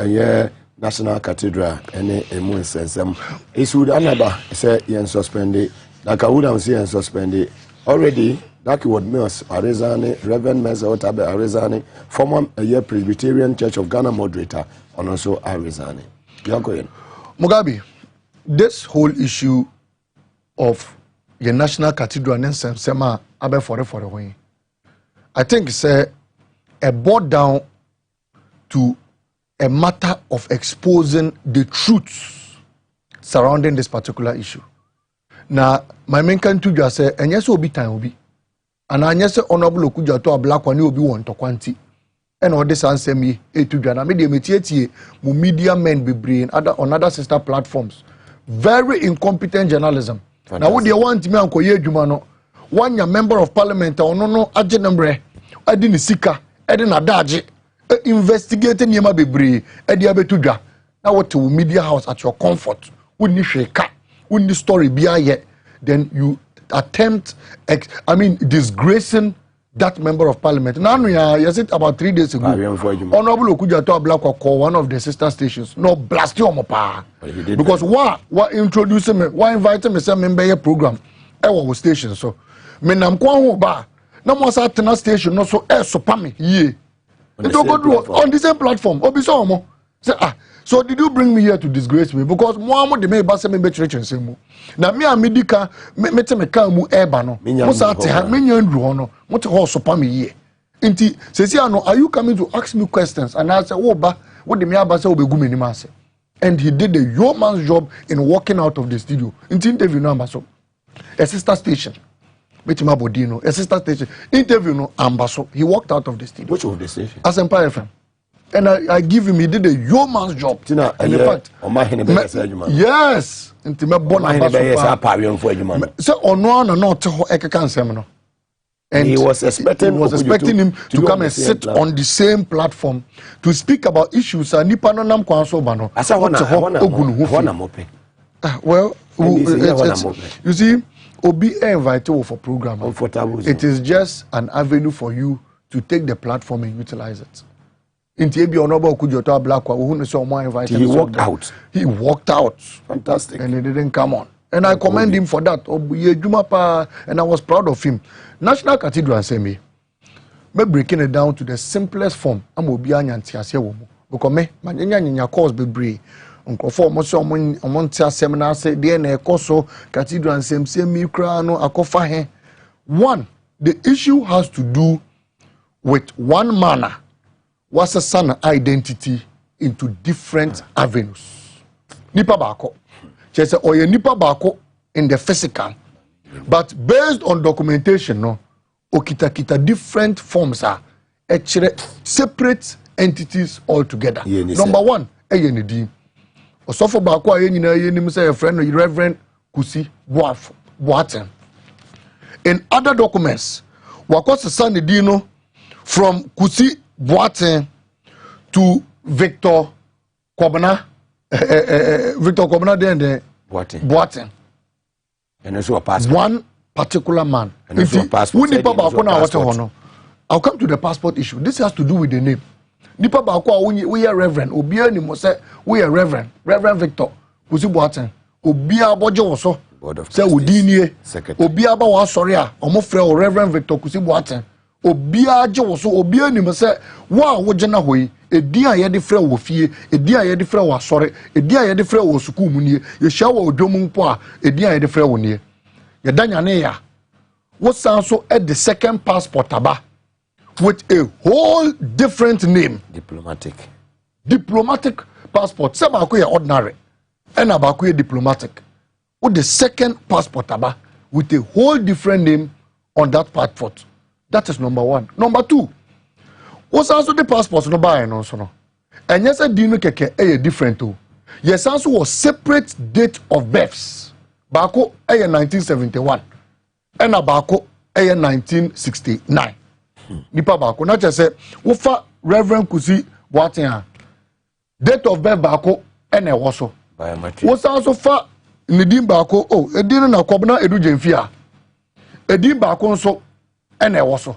National Cathedral. Any sense. Isud Anaba say yen suspended. Nakawuda say yen suspended. Already. Dakwood Mills, Arizani, Reverend Meza Otabe Arizani, former Presbyterian Church of Ghana moderator, and also Arizani. Mugabe, this whole issue of the National Cathedral and Sema Abe for the way, I think it's a board down to a matter of exposing the truths surrounding this particular issue. Now, my main country just say, and yes, will be time will be. And I say honorable Okuja to a black one will be one to quanti. And all this answer me to Jana media media men be bringing on other sister platforms. Very incompetent journalism. Fantastic. Now what do you want me uncle Jumano? One your member of parliament or no ajenembre, Edin Sika, Edin Adaji, investigating Yama Bibri, Ediabetuja. Now what to media house at your comfort. Wouldn't you shake up? Wouldn't the story be yet? Then you attempt, disgracing that member of parliament. Now, yes, it about 3 days ago. Honorable Okujato Ablakwa called one of the sister stations. No, blast you, because why introducing me? Why inviting me? Some member program. Our station. So, me nam kwa ba. Na mo sa tena station no so so pami ye. It go on the same platform. Obiso mo. Say so did you bring me here to disgrace me? Because mo the me ba se me be church nsemu. Na me amedika me te me ka mu eba no. Mo sa te ha me nya ndru ho no. Mo te ho so pa me ye. Nti sesi ano are you coming to ask me questions? And I say wo ba wo de me aba se obegu me ni ma se. And he did the yeoman's job in walking out of the studio. Nti interview no ambaso. A sister station. Metima Bodino, a sister station. Interview no ambaso. He walked out of the studio. Which of the station? As Empire FM. And I give him, he did a yeoman's job. Tina, and in fact, yes. And so on not and he was expecting him to come and sit on the same platform to speak about issues. Well, you see, Obi invited for program. It is just an avenue for you to take the platform and utilize it. He walked out. He walked out. Fantastic. And he didn't come on. And I commend him for that. And I was proud of him. National Cathedral say me breaking it down to the simplest form. I'm Obi Anyantiase because me manya course be brave. Nkofo mo so omonti asem na say de na ekoso cathedral nsem mi kra no akofa he. One, the issue has to do with one manner was a son identity into different avenues. Nipa bako. Chese oye nipa bako in the physical. But based on documentation no okita different forms are actually separate entities altogether. Number one, eyenidi. Osofo bako aye nyina ye nim say a friend Reverend Kusi Boateng. In other documents, wakosa sane dino from Kusi Boateng to Victor Kobana then Boateng. And also a passport. One particular man. And also a passport. I'll come to the passport issue. This has to do with the name. Nipa bako we are Reverend. Obia ni mo say we are Reverend Victor Kusi Boateng. Obia bojo so. Say udini Obia ba wa sorry a omo frɛ o Reverend Victor Kusi Boateng. Obia je wo so obia ni mo say wa wo gena hoyi edi a ye de frɛ wo fie edi a ye de frɛ wo asɔre edi a ye de frɛ wo sukuu mu nie ye hia wo odwom mpo a edi a ye de frɛ wo nie ye danya ne ya wo san so at the second passport aba with a whole different name. Diplomatic passport. Say ba ko ye ordinary and ba ko ye diplomatic. With the second passport aba with a whole different name on that passport. That is number one. Number two, what's also the passport no buy no so no. And yes, I didn't keke different too. Yes, also was separate date of births. Bako 1971 and Abako 1969. Nipa bako na che say wo fa Reverend Kusi Boateng date of birth bako ene wo so wo san so fa nidim bako edin na Kobna Edu Jemfia edin bako nso ene wo so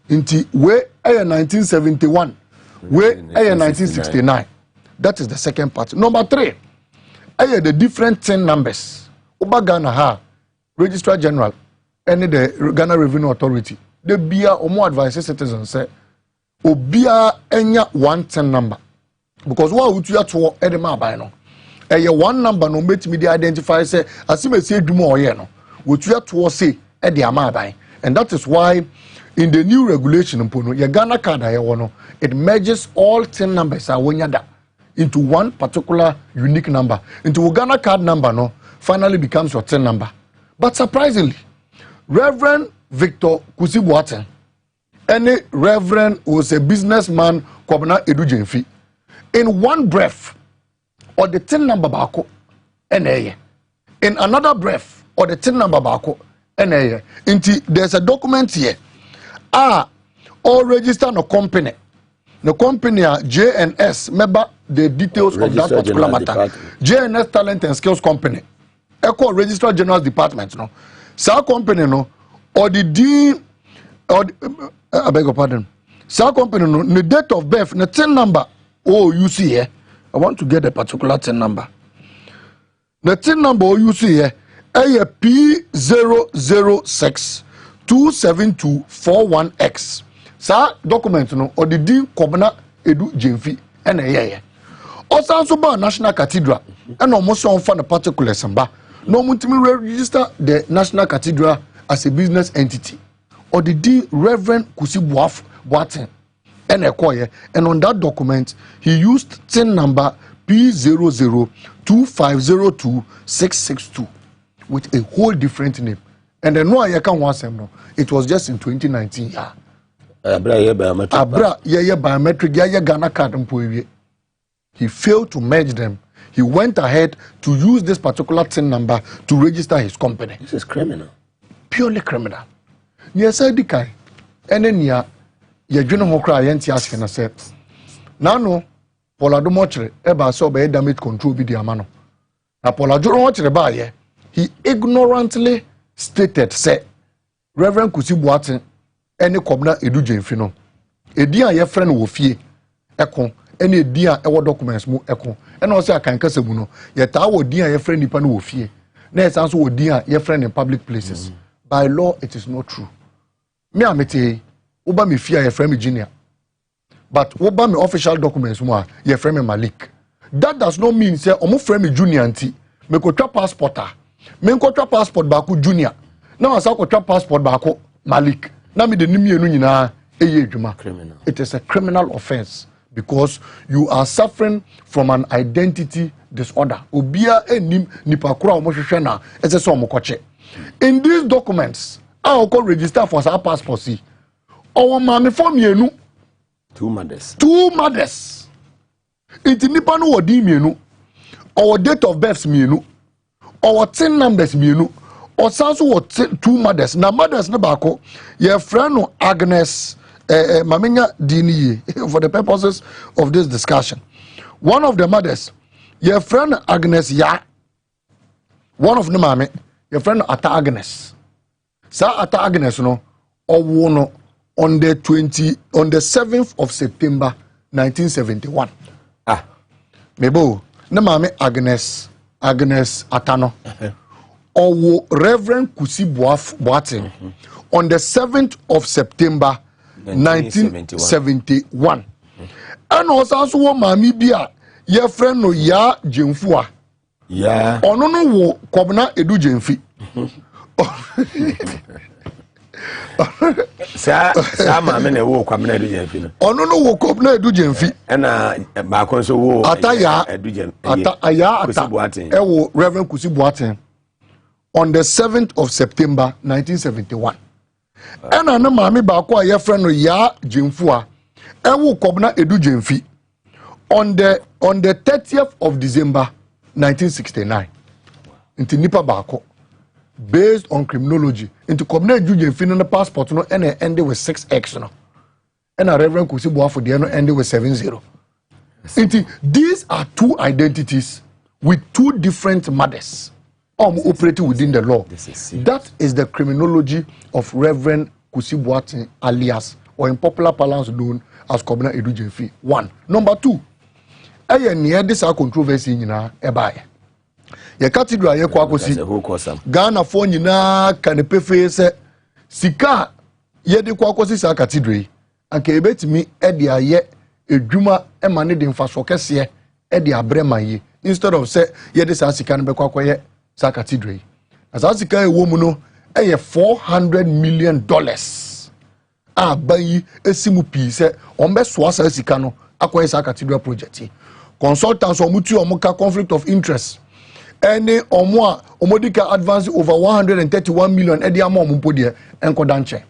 nti we 1971 we 1969. That is the second part. Number three, the different 10 numbers Oba Ghana ha Registrar General and the Ghana Revenue Authority. The bia omo advise citizens say obia enya 110 number because what would you to edema by no one number no metimi dey identify say asime say dwuma oye no would you to say e dey ama by, and that is why in the new regulation mpono your Ghana card it merges all 10 numbers into one particular unique number into Ghana card number no finally becomes your 10 number. But surprisingly, Reverend Victor Kusi Boateng, any reverend was a businessman, Kobna Edu Jemfi, in one breath, or the 10 number bako, in another breath, or the 10 number bako, there's a document here. All register no company, the company JNS, remember the details of that particular matter. JNS Talent and Skills Company. Echo Registrar General Department, no. Sa company, no, or the D, or I beg your pardon. Sa company, no, the date of birth, the TIN number. Oh, you see here. I want to get a particular TIN number. The TIN number, oh, you see here. P006 27241X. Sa document no or the D Kobana Edu Jemfi and a year. Also, ba National Cathedral and almost on for the particular samba. No multimi register the National Cathedral as a business entity. Or the D Reverend Kusibuaf Boaten and a choir. And on that document, he used TIN number P002502662 with a whole different name. And then no I can once no. It was just in 2019. Abra biometric Ghana card. He failed to merge them. He went ahead to use this particular TIN number to register his company. This is criminal. Purely criminal. Yes, I decay. And then ya join ho cry yenti ask na say. Nano Paula do mochre eba so be damage control bi di amano. Na Paula do mochre ba ye. He ignorantly stated say Reverend Kusibuaten any Kobna Edu Jemfi no. Edi a ye friend wo fie ekon any edi a ewo documents mu ekon. And also I can kase mu no. Ye ta wo di a ye friend nipa no wo fie. Na esanso wo di a ye friend in public places. By law it is not true. Me amete oba me fie a ye friend me junior. But oba me official documents mu a ye friend me Malik. That does not mean say omo friend me junior anti me ko twa passport a. Me ko twa passport ba ko junior. Na asa ko twa passport ba ko Malik. Na me de nimienu nyina eye adwuma. Criminal. It is a criminal offense because you are suffering from an identity disorder. Obia enim nipa kura omohwehwe na ese so omokoche. In these documents, I will register for our passport see. Our mama for mienu. Two mothers. It nipa no wodi mienu. Our date of birth mienu. Our TIN numbers mienu. Or sanso what two mothers. Na mothers ne bako. Your friend no Agnes Maminya Dini for the purposes of this discussion. One of the mothers, your friend Agnes Ya. One of the mame, your friend Ata Agnes. Sa Ata Agnes no or no on the 7th of September 1971. Ah. Mebo, ne mame Agnes Atano. Or Reverend Kusibuaf Boaten on the 7th of September 1971. And also mami bia your friend no ya Jemfua. Yeah. Ono no wo Kobna Edu Jemfi. Sa mami ne wo Kobna Edu Jemfi no. Ono no wo Kobna Edu Jemfi. Na ba kon so wo Ataya Edu Jemfi. Ewo Reverend Kusibuaten on the 7th of September 1971. And na mami ba ko your friend no ya Jemfua. Ewo Kobna Edu Jemfi on the 30th of December 1969. Into nipa bako based on criminology into Kobna Edu Jemfi no passport no and ended with 6X no. And a Reverend Kusibuafo the no ended with 70. Into these are two identities with two different mothers operating within the law. That is the criminology of Reverend Kusibuaten alias, or in popular parlance known as Kobna Edu Jemfi. One. Number two, near this controversy in Ebaye. Ye cathedral ye kwakosi Ghana for nyina kanepe face sika ye de kwakosi sa cathedral anka ebetimi e de aye edwuma e mane de mfaso kese e de abrema yi instead of say ye de sa sika no be kwakoye sa cathedral as asika e wo mu no e ye $400 million bayi esimu pi se ombe so asa sika no akoye sa cathedral project consultants omutu omuka conflict of interest any omodika advance over 131 million edi amount mpodie enkodanche.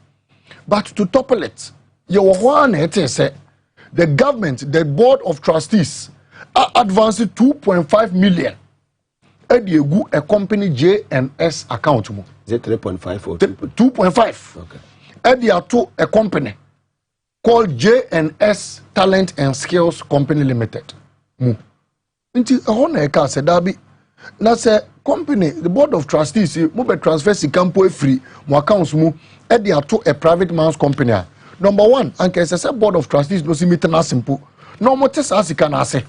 But to topple it, you want to say the government, the board of trustees, are advancing 2.5 million. Edi a company JNS account mo. Is it 3.5 or 2.5? Okay. Edi to a company called J&S Talent and Skills Company Limited. Nti ehona eka se dabi na se company the board of trustees mo be transfer sikampo free mo accounts mu e dey ato a private man's company. Number 1 anke se board of trustees no si meet na simple no mo te sa sika na ase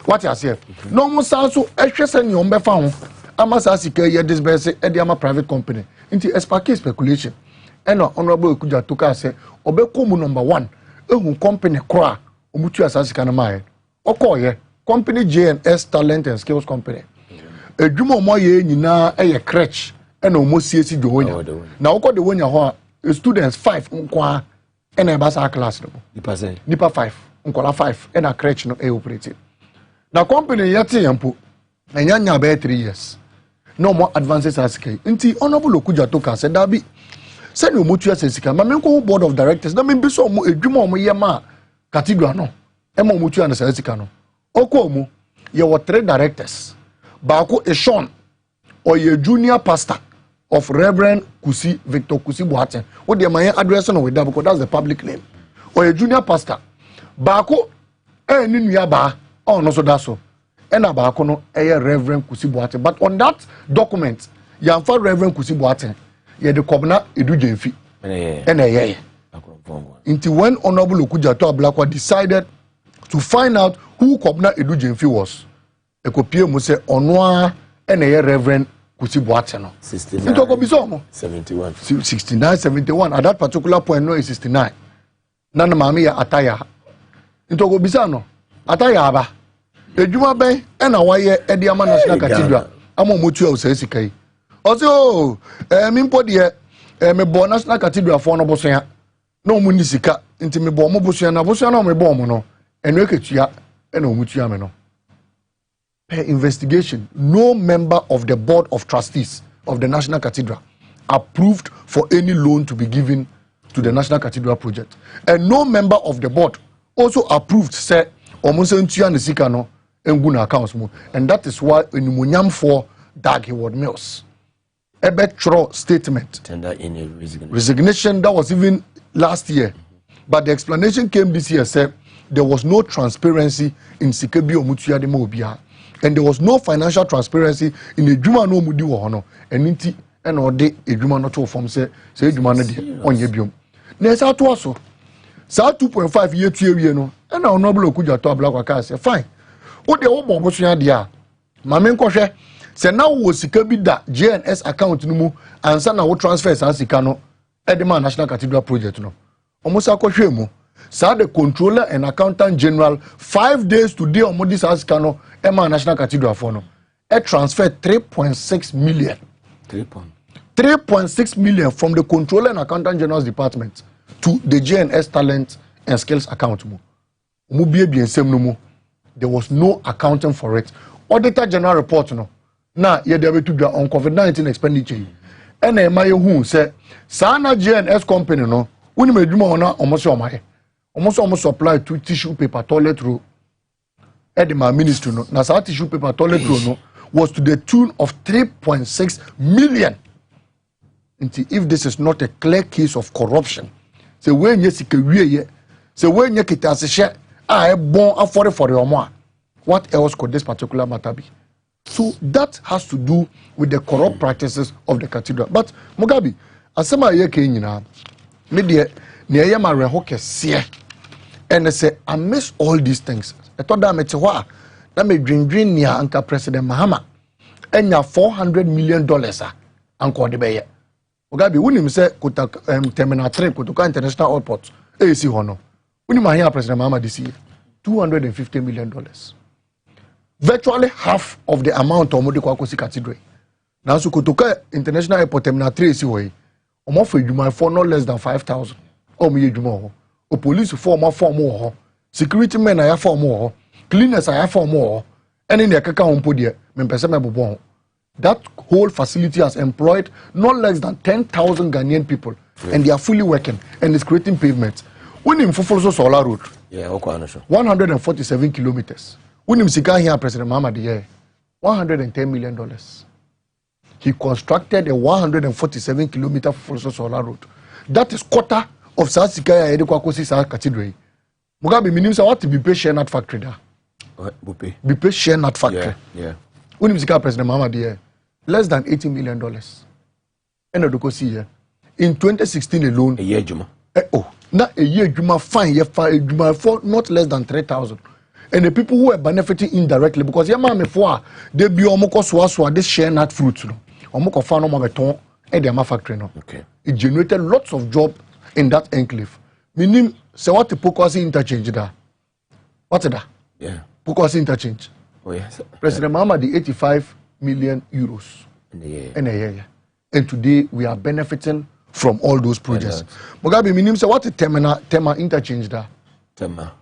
what you say no mo sa so ehwe se ne ombe fa ho ama sa sika ye disburse e dey ama private company nti expect speculation eno honorable Okuja Toka say obekomu number 1 ehun company kra omutu asa sika na mai okoye company J&S Talent and Skills Company. Edwuma omo ye nyina eye crèche e na omo siesi dwonya. Na woko de wonya ho students 5 nkwa e na ba sa class no. Nipa 5 nkola 5 e na crèche no e operate. Na company yete yampo enya be 3 years. No more advances as kai. Nti honorable Okuja Toka se dabi se ni omotu asesika ma menko board of directors na membi so omo edwuma omo ye ma cathedral no. E ma omotu an asesika no. Okomu, you were 3 directors. Bako Eshon, or your junior pastor of Reverend Kusi Victor Kusi Boateng. What the my address on with that because that's the public name. Or your junior pastor. Bako, Niyaba, oh no so that's so. Bako no Reverend Kusi Boateng. But on that document, you have Reverend Kusi Boateng. You the Kobna Edu Jenfi. Until when Honorable Okuja Toka decided to find out who Kobna Edu Jenfi was. Ekopie mu se onwa ene Reverend Kusi Boateng no. 69 71 at that particular point no is 69. Nana mami ya ataya. Ntoko bisa no. Ataya aba. Edwuma ben ena waye edi ama National Cathedral. Ama omotu a osesi kai. Ozo mimpo de me bo National Cathedral for no boso ya. No mu ni sika nti me bo mo boso ya na boso na me bo mo no. Eno eketua ena omutu ya me no. Per investigation, no member of the board of trustees of the National Cathedral approved for any loan to be given to the National Cathedral project. And no member of the board also approved, say, accounts. And that is why in for Dag Heward Mills, Ebetro statement, tender in a resignation that was even last year. But the explanation came this year, said there was no transparency in Sikebi Omutuya de Mobia. And there was no financial transparency in the Juma no Mudi Wohono. And Ninti and or de a Juma not to form say Juma on Yebium. Nesa to also. Sa 2.5 year to year no. And our noble Okuja to Black say fine. What the old Bobosia dia. Mamen Koshe. Say now was Sikebi da J&S account no and sana wo transfers as Sikano Edema National Cathedral project no. Omusa Koshe mu. Sa the controller and accountant general 5 days today on Modis Askano Emma National Cathedral for no. It transferred 3.6 million. 3.6 million from the controller and accountant general's department to the J&S Talent and Skills account. There was no accounting for it. Auditor General report no. Now you there to do on COVID-19 expenditure. And who say Sana J&S company no. When me duma ona almost supply to tissue paper toilet roll. Edema ministry no. Na sa tissue paper toilet roll no was to the tune of 3.6 million. If this is not a clear case of corruption, say when you seek a say when you get as a share, I born afford for your more. What else could this particular matter be? So that has to do with the corrupt practices of the cathedral. But Mugabe, asema ye kenyina, media near my rehoke see, and I say amidst all these things, I thought that metewa that me dream near Anka President Mahama, and ya $400 million Anko de Baye. Mugabe, when him say kuta terminal 3 kutoka international airport, AC hono. When him hear President Mahama this year, $250 million. Virtually half of the amount of Modi Kwakosi Cathedral. Now, so kutoka international airport terminal 3 AC way, for you for no less than 5,000. Me o police for more, security men are for more, cleaners are for more, and in the kaka umpodier, that whole facility has employed not less than 10,000 Ghanaian people, and they are fully working and is creating pavements. When him for solar road, 147 kilometers. When him sika here, President Mahama the year, $110 million. He constructed a 147 kilometer solar road. That is quarter of South Sikaya Edekwakosi South Cathedral. Mugabe means what to be paid share nut factory da. Be paid share nut factory. Yeah. When you see President Mahama there, less than $80 million. And I do see here. In 2016 alone, a year juma. Not a year juma fine, juma for not less than 3,000. And the people who are benefiting indirectly because your mama for they be omoko swaswa this share nut fruits no. Omoko farm no beton and their factory no. Okay. It generated lots of jobs in that enclave. Meaning, so what the Pokwasi interchange da? What's that? Yeah. Pokwasi interchange. Oh yes. President Mahama the 85 million euros in a year. And today we are benefiting from all those projects. Mugabe meaning so what the Tema interchange da? Tema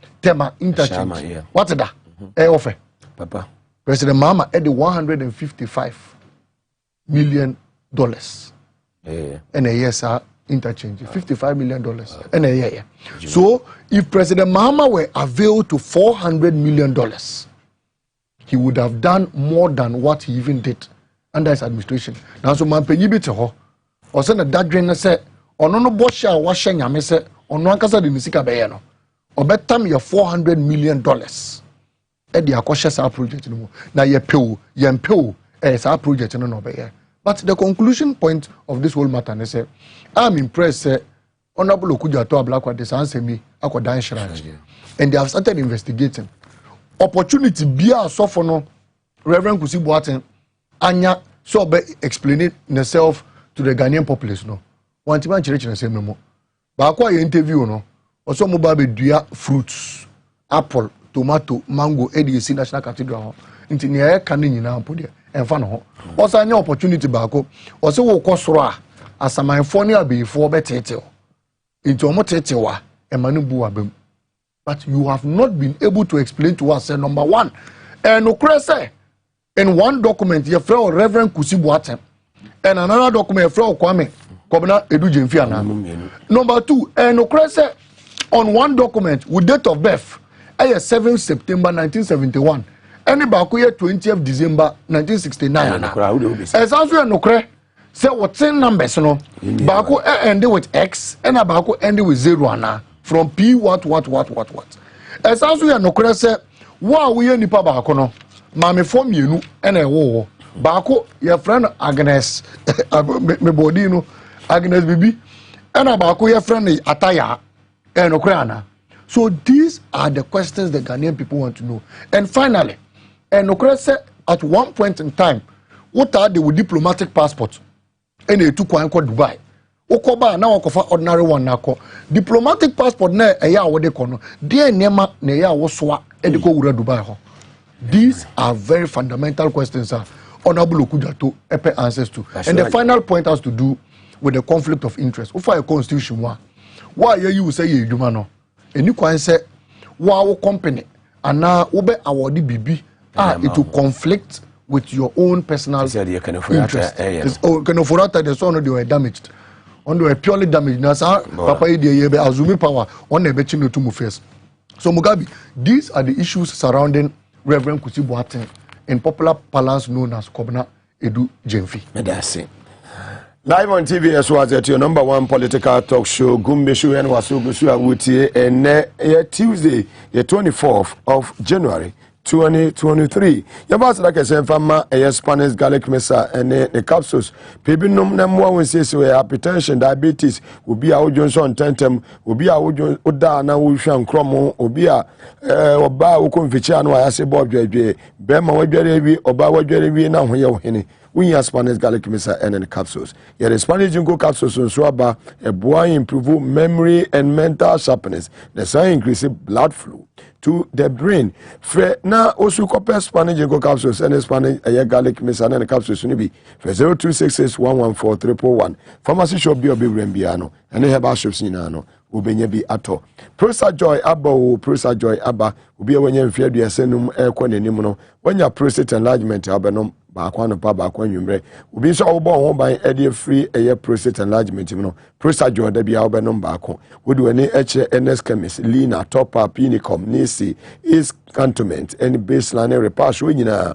interchange. Yeah. What's that? Offer. Papa. President Mahama had the $155 million in a year, sir. Interchange $55 million in a year. So if President Mahama were availed to $400 million, he would have done more than what he even did under his administration. Now so man penyi bi te ho. O se na dadwen na se ono no bo sha wa hye nyame se ono ankasa de nisika be ye no. Obetam ye $400 million. E de akoshe sa project no mu. Na ye pew sa project no no be ye. But the conclusion point of this whole matter is say I'm impressed Honorable Okujato Ablakwa this answer me akodan shrine. And they have started investigating. Opportunity bia so for no Reverend Kusi Boateng anya so be explaining himself to the Ghanaian populace no. Wanti man chire chire memo. Ba kwa ye interview no. Oso mo ba be dua fruits, apple, tomato, mango, EDC National Cathedral. Nti ne ya kan nyina ampo de enfa no ho. Oso anya opportunity ba ko. Oso wo kosoro a asamanfo ne abeyifo betete. Nti omo tete wa emanu bu abam. But you have not been able to explain to us, number one, and in one document, you have Reverend Kusi Boateng, and another document, you have Kwame Kobina Edu Jemfiana. Number two, and on one document with date of birth, 7 September 1971, and about 20th December 1969. As also Nokre, say what 10 numbers, no, Bako ended with X, and Abako ended with 0 from P what. As we are no cresse, wa we are nipa baako no, mame form yenu, and a wo. Baako, your friend Agnes, me body no, Agnes Bibi, and a baako your friend Ataya, and Okrana. So these are the questions the Ghanaian people want to know. And finally, and Okrase at one point in time, what are the diplomatic passports? And they took one called Dubai. Okoba na wakofa ordinary one nako diplomatic passport na eya wode kono de nema na eya wosoa ediko wura Dubai ho. These are very fundamental questions sir. Honorable Okujato epe answers to. And the final point has to do with the conflict of interest. Ofa a constitution wa why you say you dwuma no eni kwan say wa wo company ana wo be award bibi it will conflict with your own personal interest. Can afford that the son they were damaged. On the purely damaged now, Papa Idi Azumi power on the betting to move first. So Mugabe, these are the issues surrounding Reverend Kusi Boateng in popular parlance known as Kobina Edu Jemfi. Medasi. Live on TV as well as your number one political talk show, Gumbe show and Wasugusu Awutie, and Tuesday, the 24th of January. 2023. Yabas like I said, Fama, a Spanish garlic mesa, and the capsules. People no more when say so hypertension, diabetes, will be our Johnson Tentem, will be our Udana, Ushan Cromo, will be a Oba Ukumfichano, I say Bob J. Bema Wajerevi, Oba Wajerevi, now Henny. We have Spanish garlic mesa and the capsules. Yet the Spanish Jungo capsules on Swaba, a boy improve memory and mental sharpness. The sign increases blood flow to the brain. Now also compare Spanish Jungo capsules and the Spanish garlic mesa and the capsules to be for 0266114341. Pharmacy shop be Biano and they have our shops in Ano. Ubenya bi ato Prosa Joy Abba o Prosa Joy Abba ubi a wenye mfia du yasenum ekwa nenim no wanya prostate enlargement abenom baako no pa baako anwumre ubi so obo ho ban ede free eye prostate enlargement no Prosa Joy da bia obenom baako wodi wani eche NS chemist Lina Topa Pinicom Nisi is cantonment and baseline repass we nyina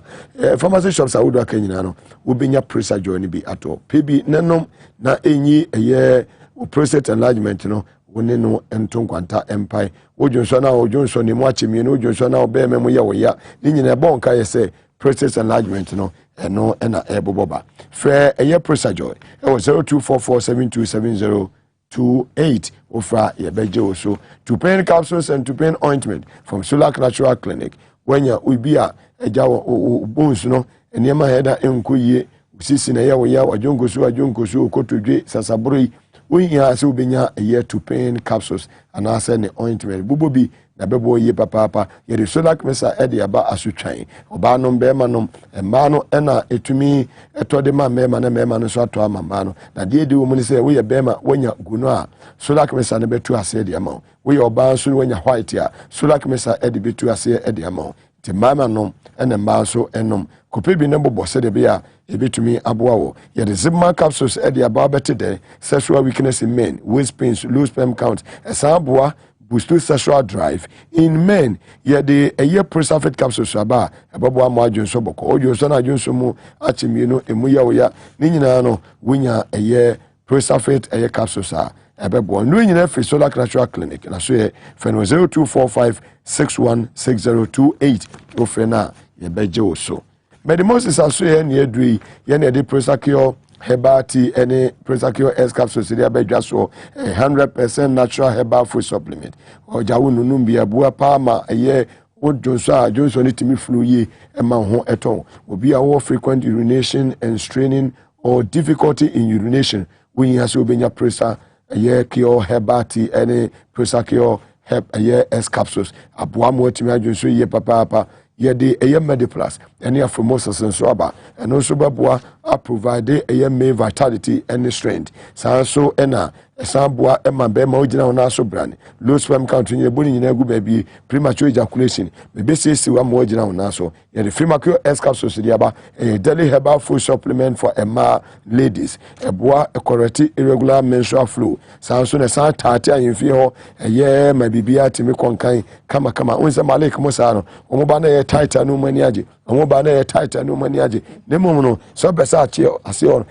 pharmacy shops awodo akanyina no ubenya Prosa Joy ni bi ato pebi nanom na enyi eye prostate enlargement no wone no ento nkwanta empire ojonso na ojonso ni mu achemie no ojonso na obe memo ye wo ya ni nyina bon ka ye say process enlargement no eno na eboboba frɛ eye prosajoy e wo 0244727028 ofra ye beje oso to pain capsules and to pain ointment from Solar Natural Clinic when ya ubia eja wo bones no eniema heda enkoyie sisi na ye wo ya ajonkoso okotodwe sasabroi Unya se ubenya a year to pain capsules and I send the ointment. Bubobi na bebo ye papa ye de Solar Mesa edi aba asutwan. Oba no bema no emano ena etumi etode ma mema na mema no so ato ama no. Na die de wo mu se we ye bema wonya guno a Solar Mesa ne betu ase edi ama. We ye oba so wonya white a Solar Mesa edi betu ase edi ama. Ti mama no ena mba so enom. Kope bi ne bobo se de bia ebetumi aboa wo ye de Zipman capsules e de aba bete de sexual weakness in men, waist pains, low sperm count, esaboa boost sexual drive in men ye de eye prosafet capsules aba ebobo amo adwonso boko odwonso na adwonso mu achimie no emu ya wo ya ni nyina no wonya eye prosafet eye capsules a ebebo no nyina free Solar Natural Clinic na so ye phone 0245616028 ofrena ye beje wo so Medimosis aso ye ne adui ye ne de prosakio herbal tea any prosakio S capsules dey abedwa so 100% natural herbal food supplement ojawo nunum bia bua pa ma ye Johnson itimi flu ye ema ho eton obi a wo frequent urination and straining or difficulty in urination we has obenya prosa ye kio herbal tea any prosakio ye S capsules aboa mo itimi adwonso ye papa ye de eye Mediplus any afromosis and so aba and also babua provide eye main vitality and strength so ena esambua ema be ma ogina ona so brand low sperm count nye boni nyina gu baby premature ejaculation me be sesi wa ma ogina ona so ye de Fremakio S capsules di aba a daily herbal food supplement for Emma ladies eboa correct irregular menstrual flow so na san tate ayemfi ho eye ma bibia timi konkan kama onse malik mo sa no omo ba na ye tight anu mani age omo ba na ye tight anu mani age ne mom no so besa ache ase on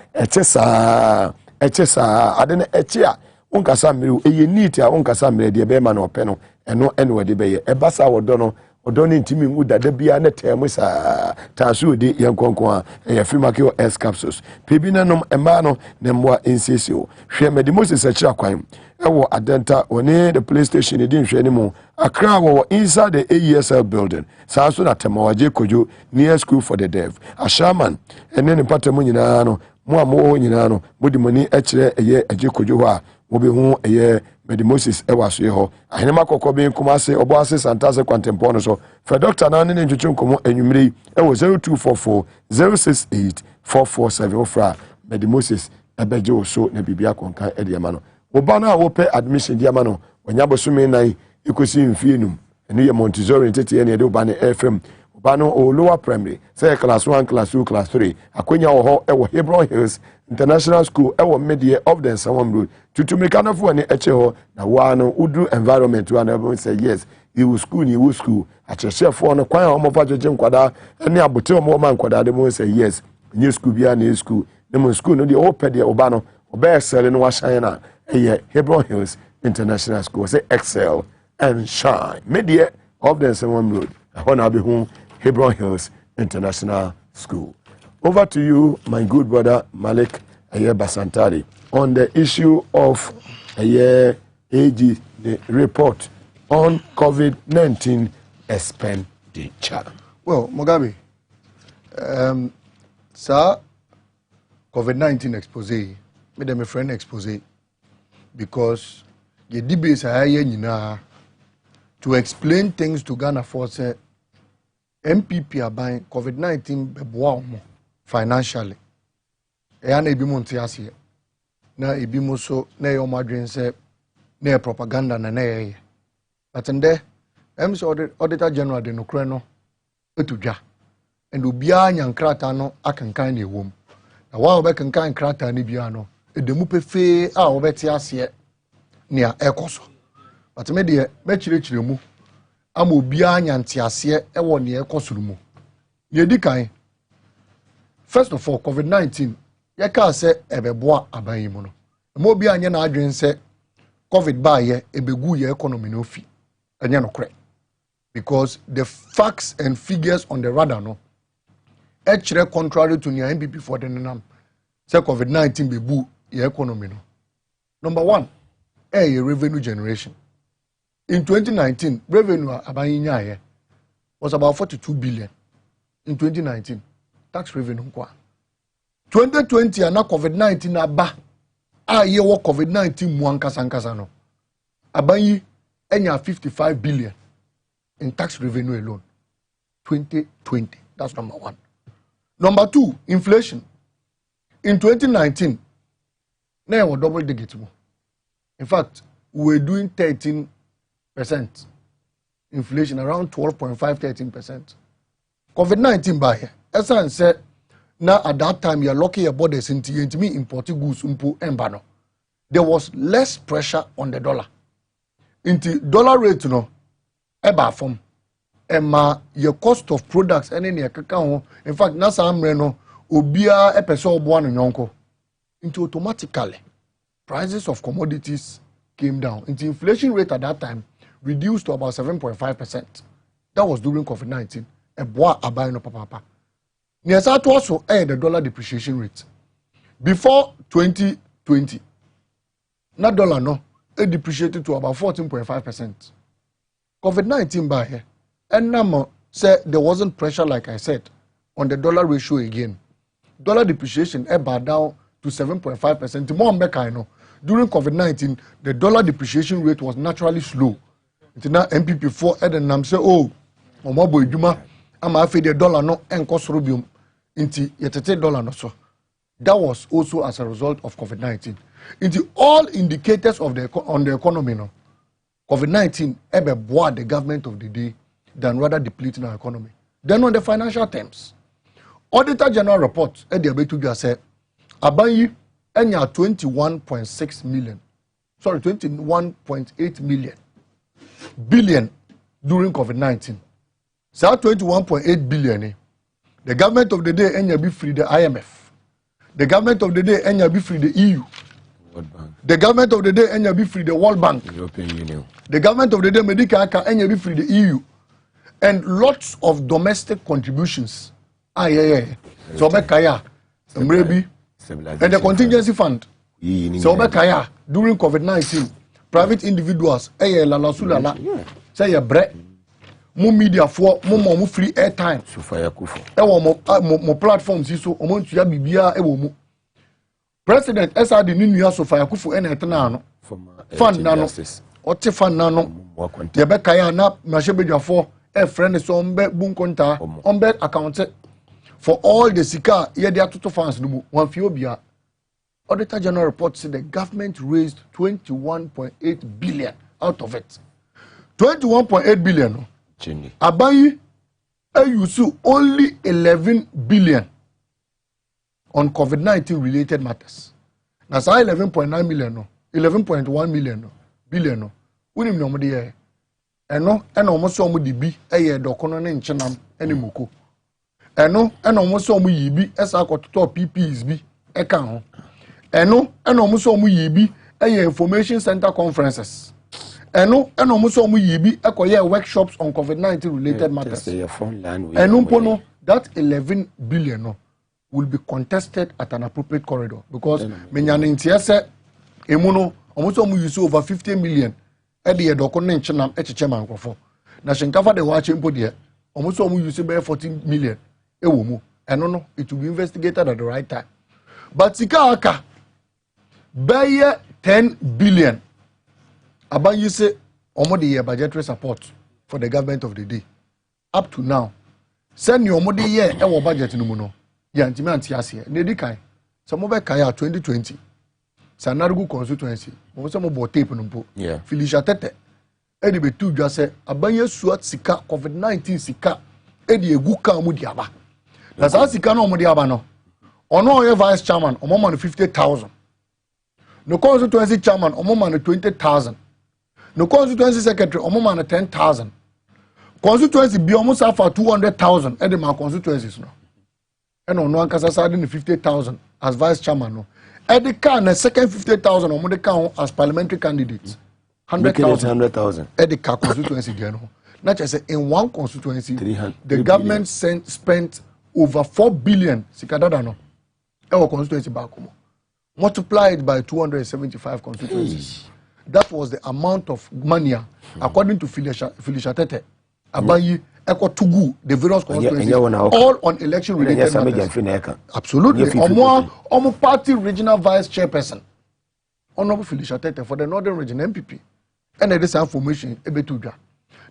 echesa adene eche a unkasa mmiri eye neat a unkasa mmiri de be ma na ope no eno we de be ye ebasa wodo no odo ne ntimi ngu dada bia ne temu sa tasu de yenkonkon a ye Fremakio S capsules pebi nanom ema no ne mwa nsesio hwe Medimosis akira kwan ewo adenta oni the PlayStation edin hwe ni mu Accra wo inside the AESL building sanso na temawaje kojo near school for the deaf ashaman ene ne patemu nyina no mo amo nyina no modi mani akire eye aje kojo ho a wo be hu eye Medimosis ewa so ye ho ahenema kokko be nkuma ase obo ase santase kwantempo no so for doctor na ne ntwetwe nkomo enwumire ewo 0244 068 447 ofra Medimosis ebeje wo so na bibia konkan ede ma no oba na wo pe admission dia ma no onya bosome nan ikosi mfienum ene ye Montessori ntete ene de oba ne FM oba no o lower primary say class 1 class 2 class 3 akonya wo ho ewo Hebron Hills International School ewo Media of the Sawam Road tutumika na fu ne eche ho na wa no udu environment wa na say yes you school achechefo no kwan omo fa jeje nkwada ene abote omo ma nkwada de mo say yes new school bia na school ne mo school no de ope de oba no oba sele no wa shine na Hebron Hills International School say excel and shine Media of the Sawam Road hona be hu Hebron Hills International School. Over to you, my good brother Malik Basantari, on the issue of AG the report on COVID-19 expenditure. Well, Mugabe, sir, COVID-19 expose, me them a friend expose, because the debates are here to explain things to Ghana for say MPP are buying COVID-19 financially. Na ebi mo ntiase na ebi mo so na ye omadwen se na propaganda na na ye but nde MC Auditor General de nokre no etudwa and obia nyankrata no akankan na ewom na wa obekankan krata na bia no edemu pefe a obeti ase ne ekoso but me de me chirechire mu ama obia nyantiase ewo ne ekosuru mu ye dikan. First of all, COVID-19, you can't say ebeboa abayimuno. Mo bi anya na adwen se COVID ba ye ebegu ye economy no fi anya no kre because the facts and figures on the radar no actually contrary to the MPP for the nam say COVID-19 bebu ye economy no. Number 1, revenue generation. In 2019, revenue abayinya was about 42 billion. In 2019, tax revenue kwa. 2020 ana COVID-19 aba ye wo COVID-19 mu ankasa no. Abayi enya 55 billion in tax revenue alone. 2020. That's number 1. Number 2, inflation. In 2019, now we double digit. In fact, we were doing 13% inflation, around 12.5-13%. COVID-19 by here. As I said, now at that time you're locking your borders into me importing goods embano. There was less pressure on the dollar. Into dollar rate no eba from ema your cost of products and any kakao. In fact, nasa amreno obia epeso obo no nyonko. Into automatically prices of commodities came down. Into inflation rate at that time reduced to about 7.5%. That was during COVID-19. Eboa abai no papa. Near that also the dollar depreciation rate. Before 2020, na dollar no it depreciated to about 14.5%. COVID-19 by here, and now said there wasn't pressure, like I said, on the dollar ratio again. Dollar depreciation down to 7.5%. More I know. During COVID-19, the dollar depreciation rate was naturally slow. Now MPP4 and nam say, oh, Omabo Juma, I'm afraid the dollar no and cost rubium into yetete dollar no so. That was also as a result of COVID-19. Into all indicators of the economy no. COVID-19 ebe boa the government of the day than rather depleting our economy. Then on the financial terms, Auditor General report the abetu just said Abayi enya 21.6 million. Sorry, 21.8 million billion during COVID-19. So 21.8 billion the government of the day enya be free the IMF. The government of the day enya be free the EU. The government of the day enya be free the World Bank. European Union. The government of the day medical enya be free the EU. And lots of domestic contributions. So Obekaya, maybe, and the contingency fund. So Obekaya during COVID-19, private individuals, lala sulala, say a bre, mo media for mo free airtime. So fire kufo. Mo platforms so omo tuya bibia mo. President SRD ni nuya so fire kufo ena etana fund nano. Ote fund nano. Ye Obekaya na mashebedwafo a friend is on bet bunkonta on bet accounted for all the sika ye dia toto funds no one fiobia. Auditor General report said the government raised 21.8 billion out of it. 21.8 billion. Abayi use only 11 billion on COVID-19 related matters. Now say 11.9 million no, 11.1 million no, billion no. Unim no mode eno almost so mu dibi dokono ne nchenam ene moko eno almost so mu yibi esa akototo PPs bi eka ho eno almost so mu yibi information center conferences eno almost so mu yibi ekoye workshops on COVID-19 related matters eno pono that 11 billion no will be contested at an appropriate corridor because menyane ntiese emuno almost so mu use over 50 million edi edoko ne nchenam echeche mankofo na shinkafa de wa chempo de almost almost use be 14 million ewo mu eno no it will be investigated at the right time but sika aka be 10 billion Abayi say omo de budgetary support for the government of the day up to now send your omo de ye ewo budget no mu no ya ntimi antiase ne di kan so mo be kan ya 2020 Sanarugu constituency, mo se mo bo tape no mpo. Felicia Tete. E de betu dwa se Abayi suat sika COVID-19 sika e de egu ka mu di aba. Na sa sika no mo di aba no. Ono oye vice chairman, omo man 50,000. No constituency chairman, omo man 20,000. No constituency secretary, omo man 10,000. Constituency bi omo sa for 200,000 e de ma constituencies no. E no ankasa sa de 50,000 as vice chairman no. Eddie Khan, the second 50,000 on the count as parliamentary candidates. 100,000. Eddie Khan constituency, not just in one constituency. The government spent over 4 billion. Sikadadano. Our constituency back home. Multiplied by 275 constituencies. That was the amount of money, according to Felicia Tete. Abayi, Eko Tugu, the various constituencies, all on election-related matters. Absolutely. Omo party regional vice chairperson, Honorable Felicia Tete for the Northern Region MPP. And this information, Ebetuja.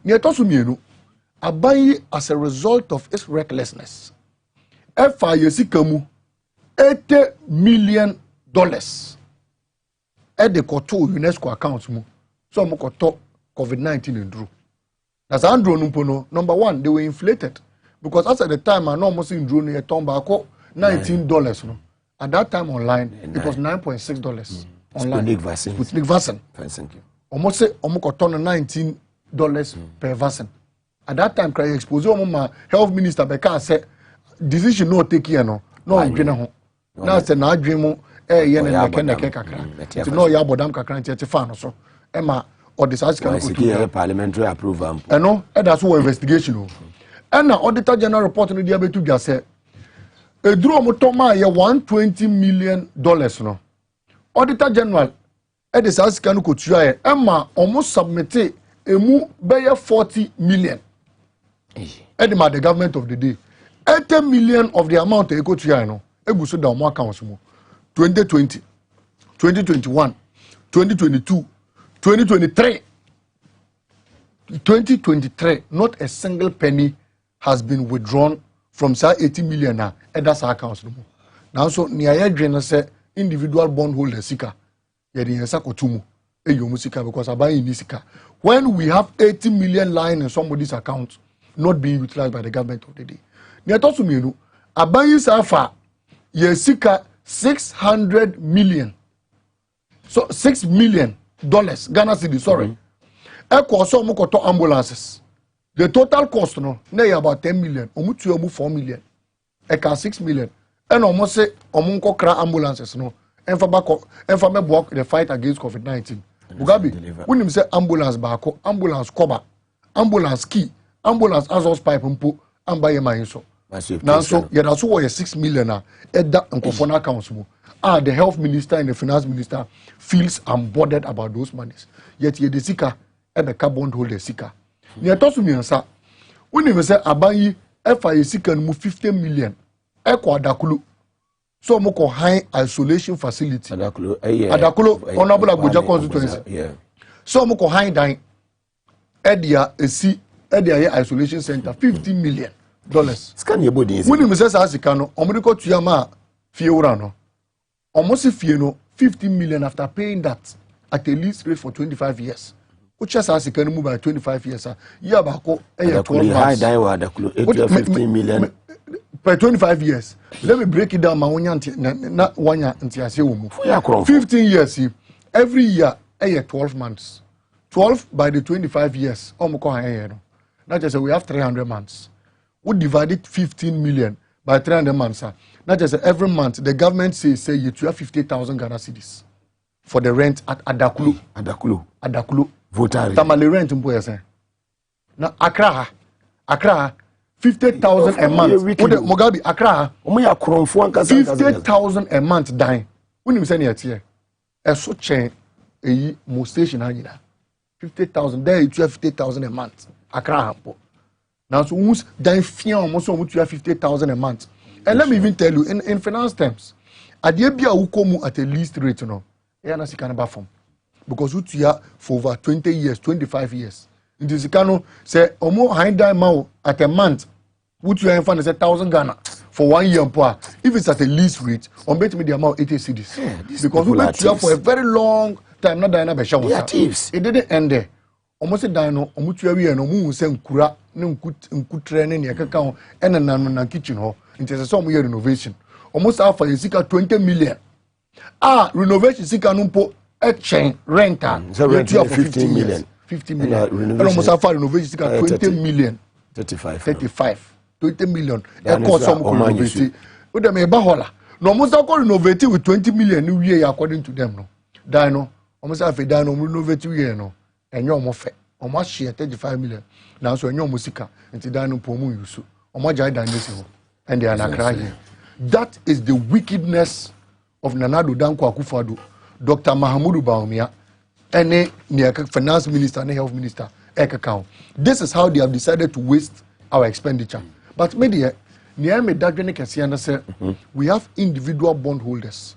Nietosumienu, Abayi, as a result of its recklessness, FISikamu, $80 million. At the Koto UNESCO accounts, so I'm COVID-19 in Drew. That's Andrew Numpono. Number one, they were inflated because as at the time, I almost in Drew near Tombako $19. No, at that time online, it was $9.6 online. Sputnik vaccine. Thank you. Almost say almost $19 per vaccine. At that time, cry expose my health minister Becca said decision no take here no no. Now say na dream. Yen and kakra. To know ya bodam kakra nti fan so. Emma or this ask parliamentary approval. And no, that's what investigation. And now Auditor General report no dia betu bia say e duro mo toma ye $120 million no. Auditor General e this ask kan ko tua ye Emma almost submit emu be 40 million. Edema the government of the day. 80 million of the amount e ko tua no egu so da mo account mo. 2020, 2021, 2022, 2023. 2023, not a single penny has been withdrawn from say 80 million now. And that's our accounts. Now, so near drain say individual bondholder sika. Yedi yesa kotumu. Eyo musika because abayi ni sika. When we have 80 million lying in somebody's account, not being utilized by the government of the day. Near tosu mienu, abayi safa yesika $600 million. So $6 million Ghana cedi, sorry. Eko so mo koto ambulances. The total cost no na about 10 million. Omu 4 million. Eka 6 million. And almost say omu nko kra ambulances no. Enfa me block the fight against COVID-19. Mugabe, when him say ambulance bako, ambulance cover, ambulance key, ambulance azos pipe mpo, ambaye ma inso. Now, so yeah, that's why 6 million at that Nkofona accounts. The health minister and the finance minister feels unbothered about those monies. Yet ye the sika and the carbon holder sika. Near Tosumian sa, when you say Abayi FIA sika move 50 million, Eko Adakulu. So moko high isolation facility. Adakulu, Honorable Abuja constituency. So moko high dying. Edia isolation center, $50 million. Scan your body. When you say Asikano, Omrico Tuyama, Fiorano, almost fee no 50 million after paying that at a lease rate for 25 years. Which is Asikano move by 25 years. Yabako, 15 million per 25 years. Let me break it down. My own not 1 year until 15 years. Every year, 12 months. 12 by the 25 years. Not just we have 300 months. We divided 15 million by 300 months. Not just every month, the government say you have 50,000 Ghana cedis for the rent at Adakulu. Voter. Tamale rent mpo. Now Accra, 50,000 a month. Mugabe Accra, 50,000 a month dying. When you say here, a so chain a most station 50,000 there you have 50,000 a month. Accra. Now, so who's dying fear almost you have 50,000 a month. And let me even tell you, in finance terms, at the Abia Ukomu at a least rate, because you have for over 20 years, 25 years. In this cano say omo high down at a month, would you have 1,000 Ghana for 1 year poor. If it's at a least rate, on bet me the amount 80 cedis. Because we bet you for a very long time, not Diana Beshaw. It didn't end there. Almost dino, omutuawi and omu se nkura ne nkutre ne ne kaka ene na kitchen ho nti se so year renovation almost half a sika 20 million renovation sika no mpo chain rental so rent 15 million 50 million and almost half renovation sika 20 million 35 20 million e cost some renovation we dem e ba hola no almost renovate with 20 million new year according to them no dino almost have a dino renovate year no and your more fair almost share 35 million now so your musica into dino pomu yusu almost jai dino and they are crying. That is the wickedness of Nanado Danko Akufo-Addo, Dr. Mahamudu Bawumia, and the finance minister and health minister. This is how they have decided to waste our expenditure. But media, we have individual bondholders.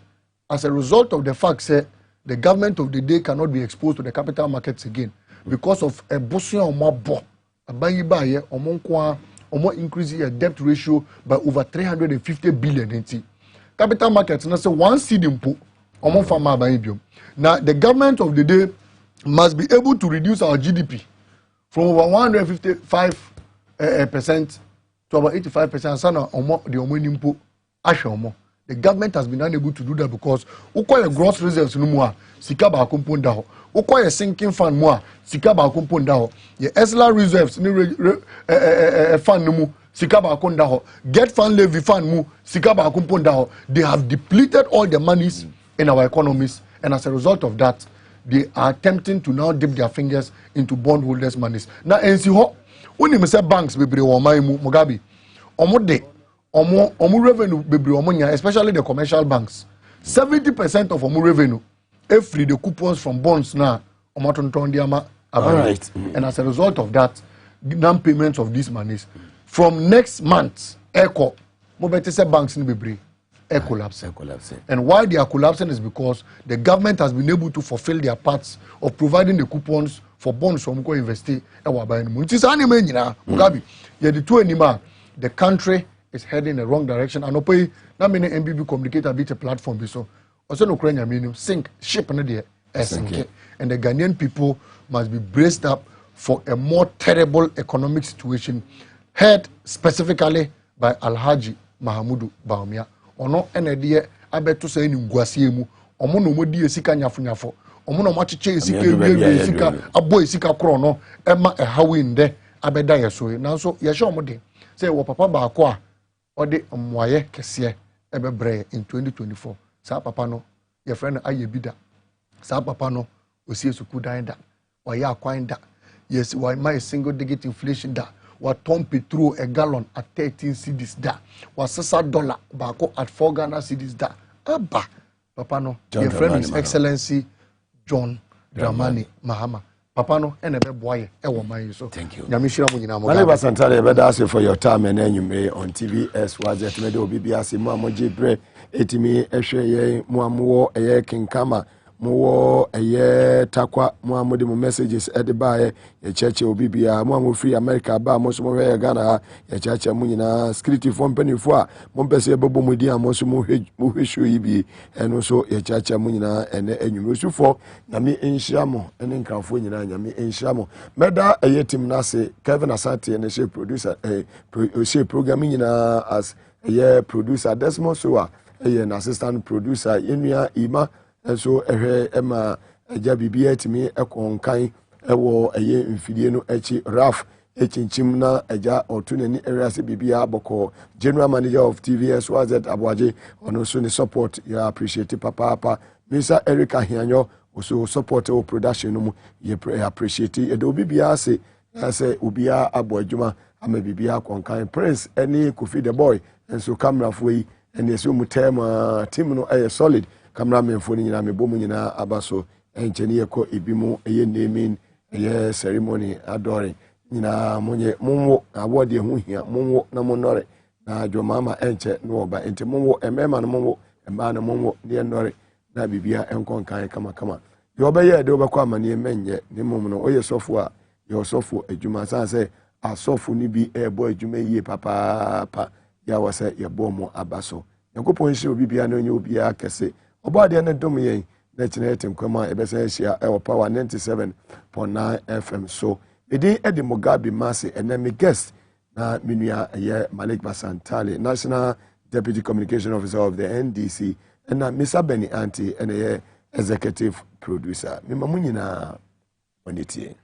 As a result of the fact that the government of the day cannot be exposed to the capital markets again because of a bosia or more bo, a bayi or monkwa. Increasing your debt ratio by over 350 billion. Capital markets, now say one seed input, now the government of the day must be able to reduce our GDP from over 155% to about 85%. Sana the input, the government has been unable to do that because ukoye gross reserves no more, sika ba compound ho. Ukoye sinking fund more, sika ba compound ho. Ye ESLA reserves ni fund no mu, sika ba compound ho. Get fund levy fund mu, sika ba compound ho. They have depleted all the monies in our economies, and as a result of that, they are attempting to now dip their fingers into bondholders' monies. Now, ensi ho, when you say banks bebre wo mai mu Mugabe, omode omu revenue bebre omunya, especially the commercial banks. 70% of omu revenue, every the coupons from bonds now, right. And as a result of that, non-payments of these monies from next month, echo, mobile banks in bebre. Collapsing. And why they are collapsing is because the government has been able to fulfill their parts of providing the coupons for bonds from go investee. The country is heading in the wrong direction. And open na many MBB communicate a bit a platform so also no Ukrainian meaning sink ship and the and the Ghanaian people must be braced up for a more terrible economic situation, head specifically by Alhaji Mahamudu Bawumia. Ono enedie abeto say ni nguasie mu omo no modi esika nyafunyafo omo no machiche esika esika abo esika kro no ema ehawe nde abeda yeso na so ye hye omo de say wo papa ba ko a ode mwaye kese ebebre in 2024 sa papa no ye friend aye bida sa papa no osie suku dan da oye akwan da yes why my single digit inflation da what ton petrol a gallon at 13 cedis da was $6 bako at 4 Ghana cedis da abba papa no your friend is excellency John Dramani Mahama papa no ene be boye e wo man so thank you nyamishira mu nyina mo Maliba Santale be da say for your time and enyume on TVS was it me do obi ase mu amoje bre etimi ehwe ye mu amwo eye kinkama mo eye takwa mo amode mo messages ediba ye cheche obibia mo am free America ba mo so mo hwe Ghana ye cheche mo nyina security form penifo a mo pese bebo mo di am so mo hwe show yi bi eno so ye cheche mo nyina ene enwum sufo na me enhia mo ene nkanfo nyina nya me enhia mo meda eye team na se Kevin Asante ene she producer she program nyina as eye producer Desmond Soa eye an assistant producer Enua Ima so ema aja bibia timi ekonkan ewo eye mfidie no echi Raf echinchim na aja otunani area bibia boko general manager of TVS was at Abuaje ono so ni support ya appreciate papa Mr. Eric Ahianyo also support o production no mu ye appreciate e do bibia say obia aboadwuma ama bibia konkan Prince any Kofi the boy and so camera for yi and so mu team no solid cameraman for ni nyina me bomu nyina abaso encheni yeko ebimu eye naming eye ceremony adoring nyina monye monwo award ehu hia monwo na monore na jomama enche no oba enti monwo emema no monwo emba na monwo ne enore na bibia enkonkan kama yo obeye de obekwa amane menye ne mom no oye sofo a yo sofo adwuma san se asofo ni bi ebo adwuma yie papa ya wase yebo mo abaso yakopon hye obibia na onye obia kese obade na dom yen na chinete nkwama ebesa hia e power 97.9 FM so edi edi Mugabe Maase enemy guest na minua ye Mugabe Santale National Deputy Communication Officer of the NDC and Mr. Benny Anti and executive producer. Mima munyina wanitie.